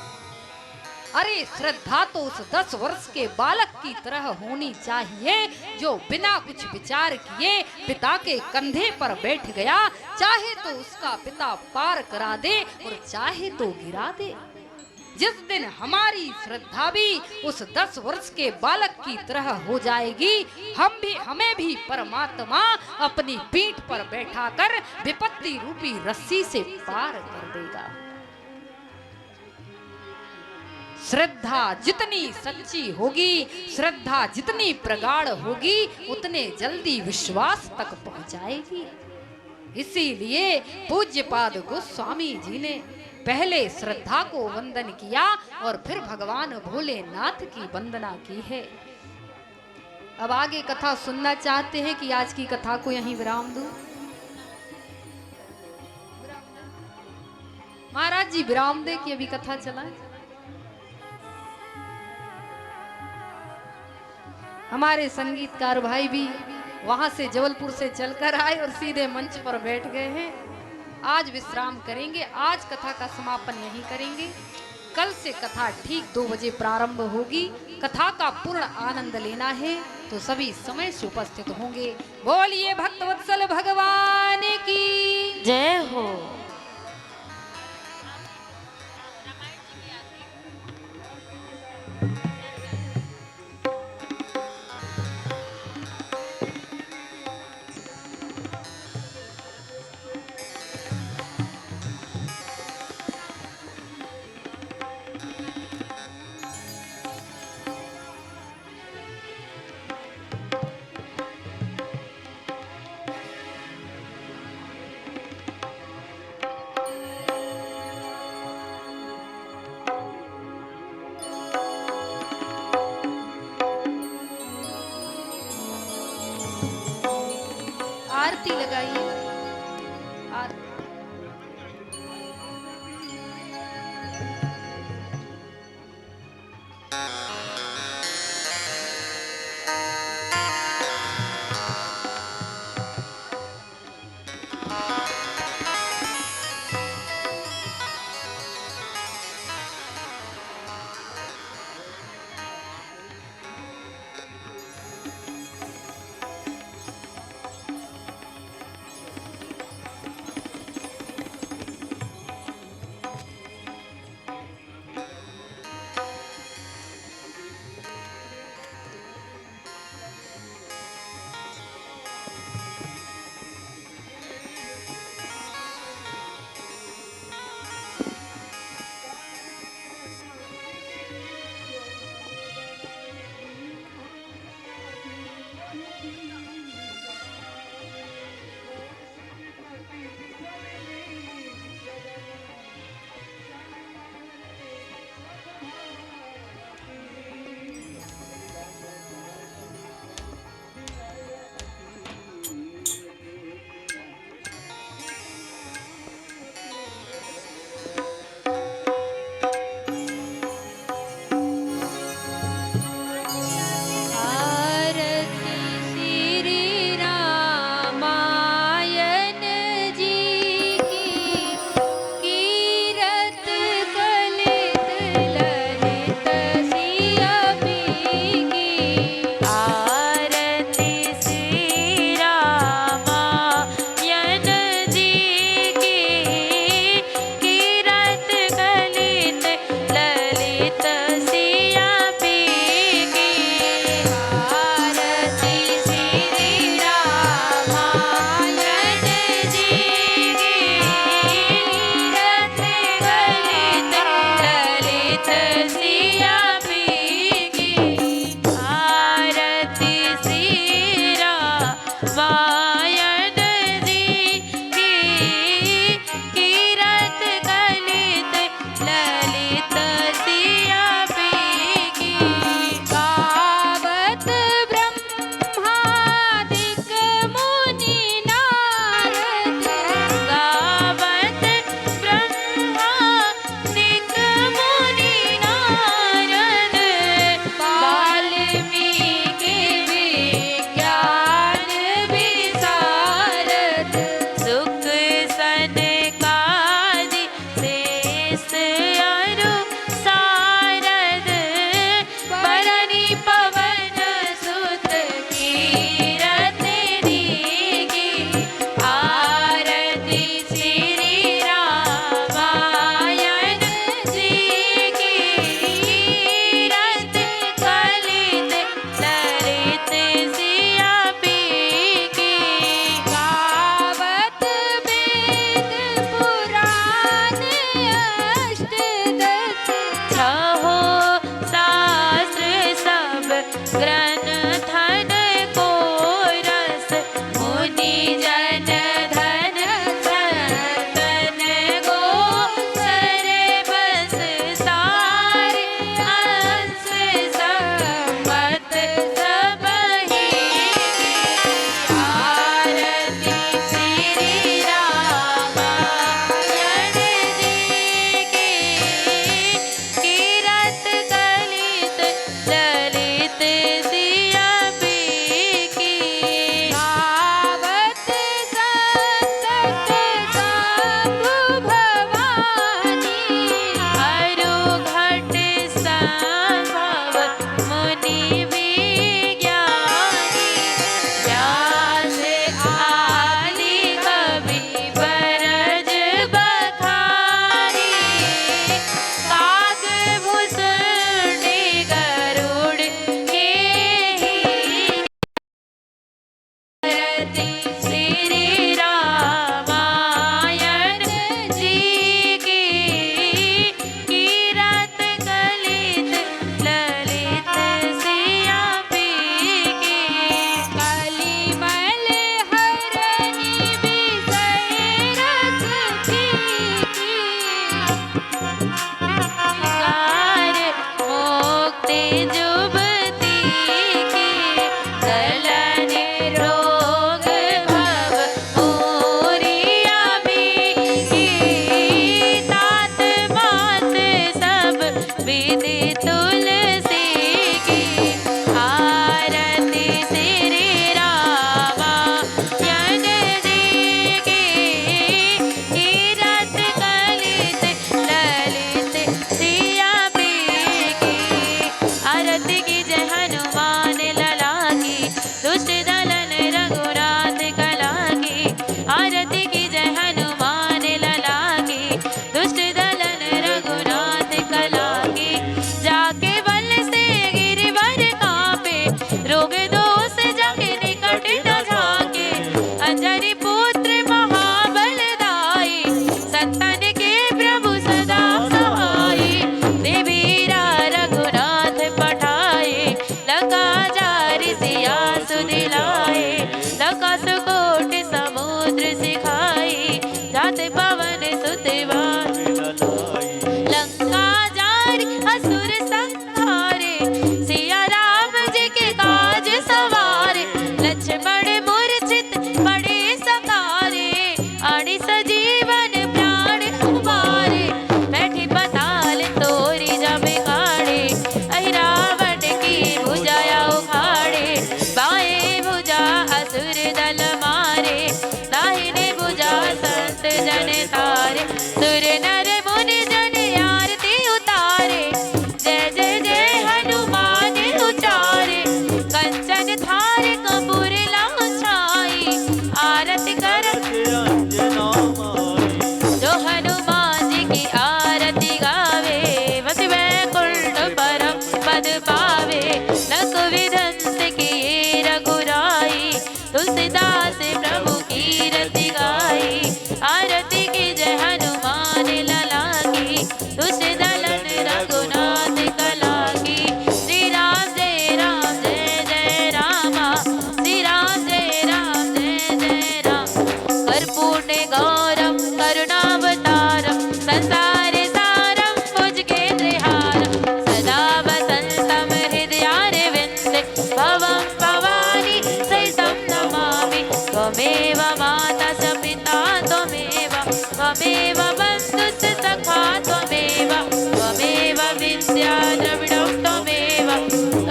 अरे श्रद्धा तो उस 10 वर्ष के बालक की तरह होनी चाहिए, जो बिना कुछ विचार किए पिता के कंधे पर बैठ गया, चाहे तो उसका पिता पार करा दे और चाहे तो गिरा दे। जिस दिन हमारी श्रद्धा भी उस 10 वर्ष के बालक की तरह हो जाएगी, हमें भी परमात्मा अपनी पीठ पर बैठाकर विपत्ति रूपी रस्सी से पार कर देगा। श्रद्धा जितनी सच्ची होगी, श्रद्धा जितनी प्रगाढ़ होगी, उतने जल्दी विश्वास तक पहुंचाएगी। इसीलिए पूज्यपाद गोस्वामी जी ने पहले श्रद्धा को वंदन किया और फिर भगवान भोलेनाथ की वंदना की है। अब आगे कथा सुनना चाहते हैं कि आज की कथा को यहीं विराम दूं? महाराज जी विराम दे कि अभी कथा चलाएं? हमारे संगीतकार भाई भी वहां से जबलपुर से चलकर आए और सीधे मंच पर बैठ गए हैं। आज विश्राम करेंगे, आज कथा का समापन यहीं करेंगे। कल से कथा ठीक 2 बजे प्रारंभ होगी। कथा का पूर्ण आनंद लेना है तो सभी समय से उपस्थित होंगे। बोलिए भक्तवत्सल भगवान की जय हो। आरती लगाइए। आरती।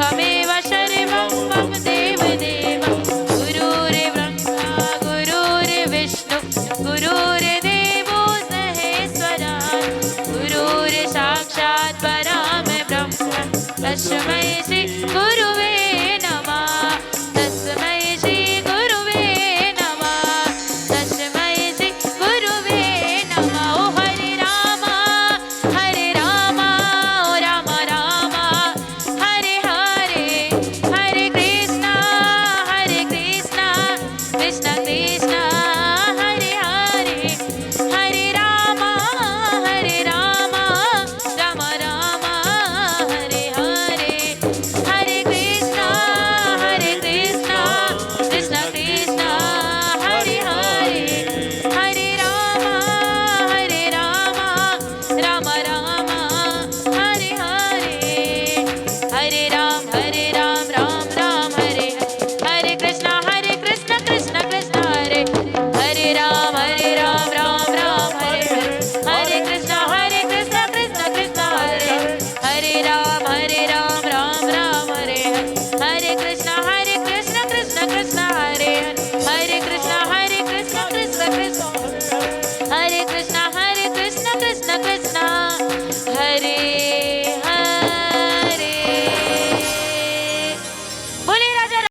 त्वमेव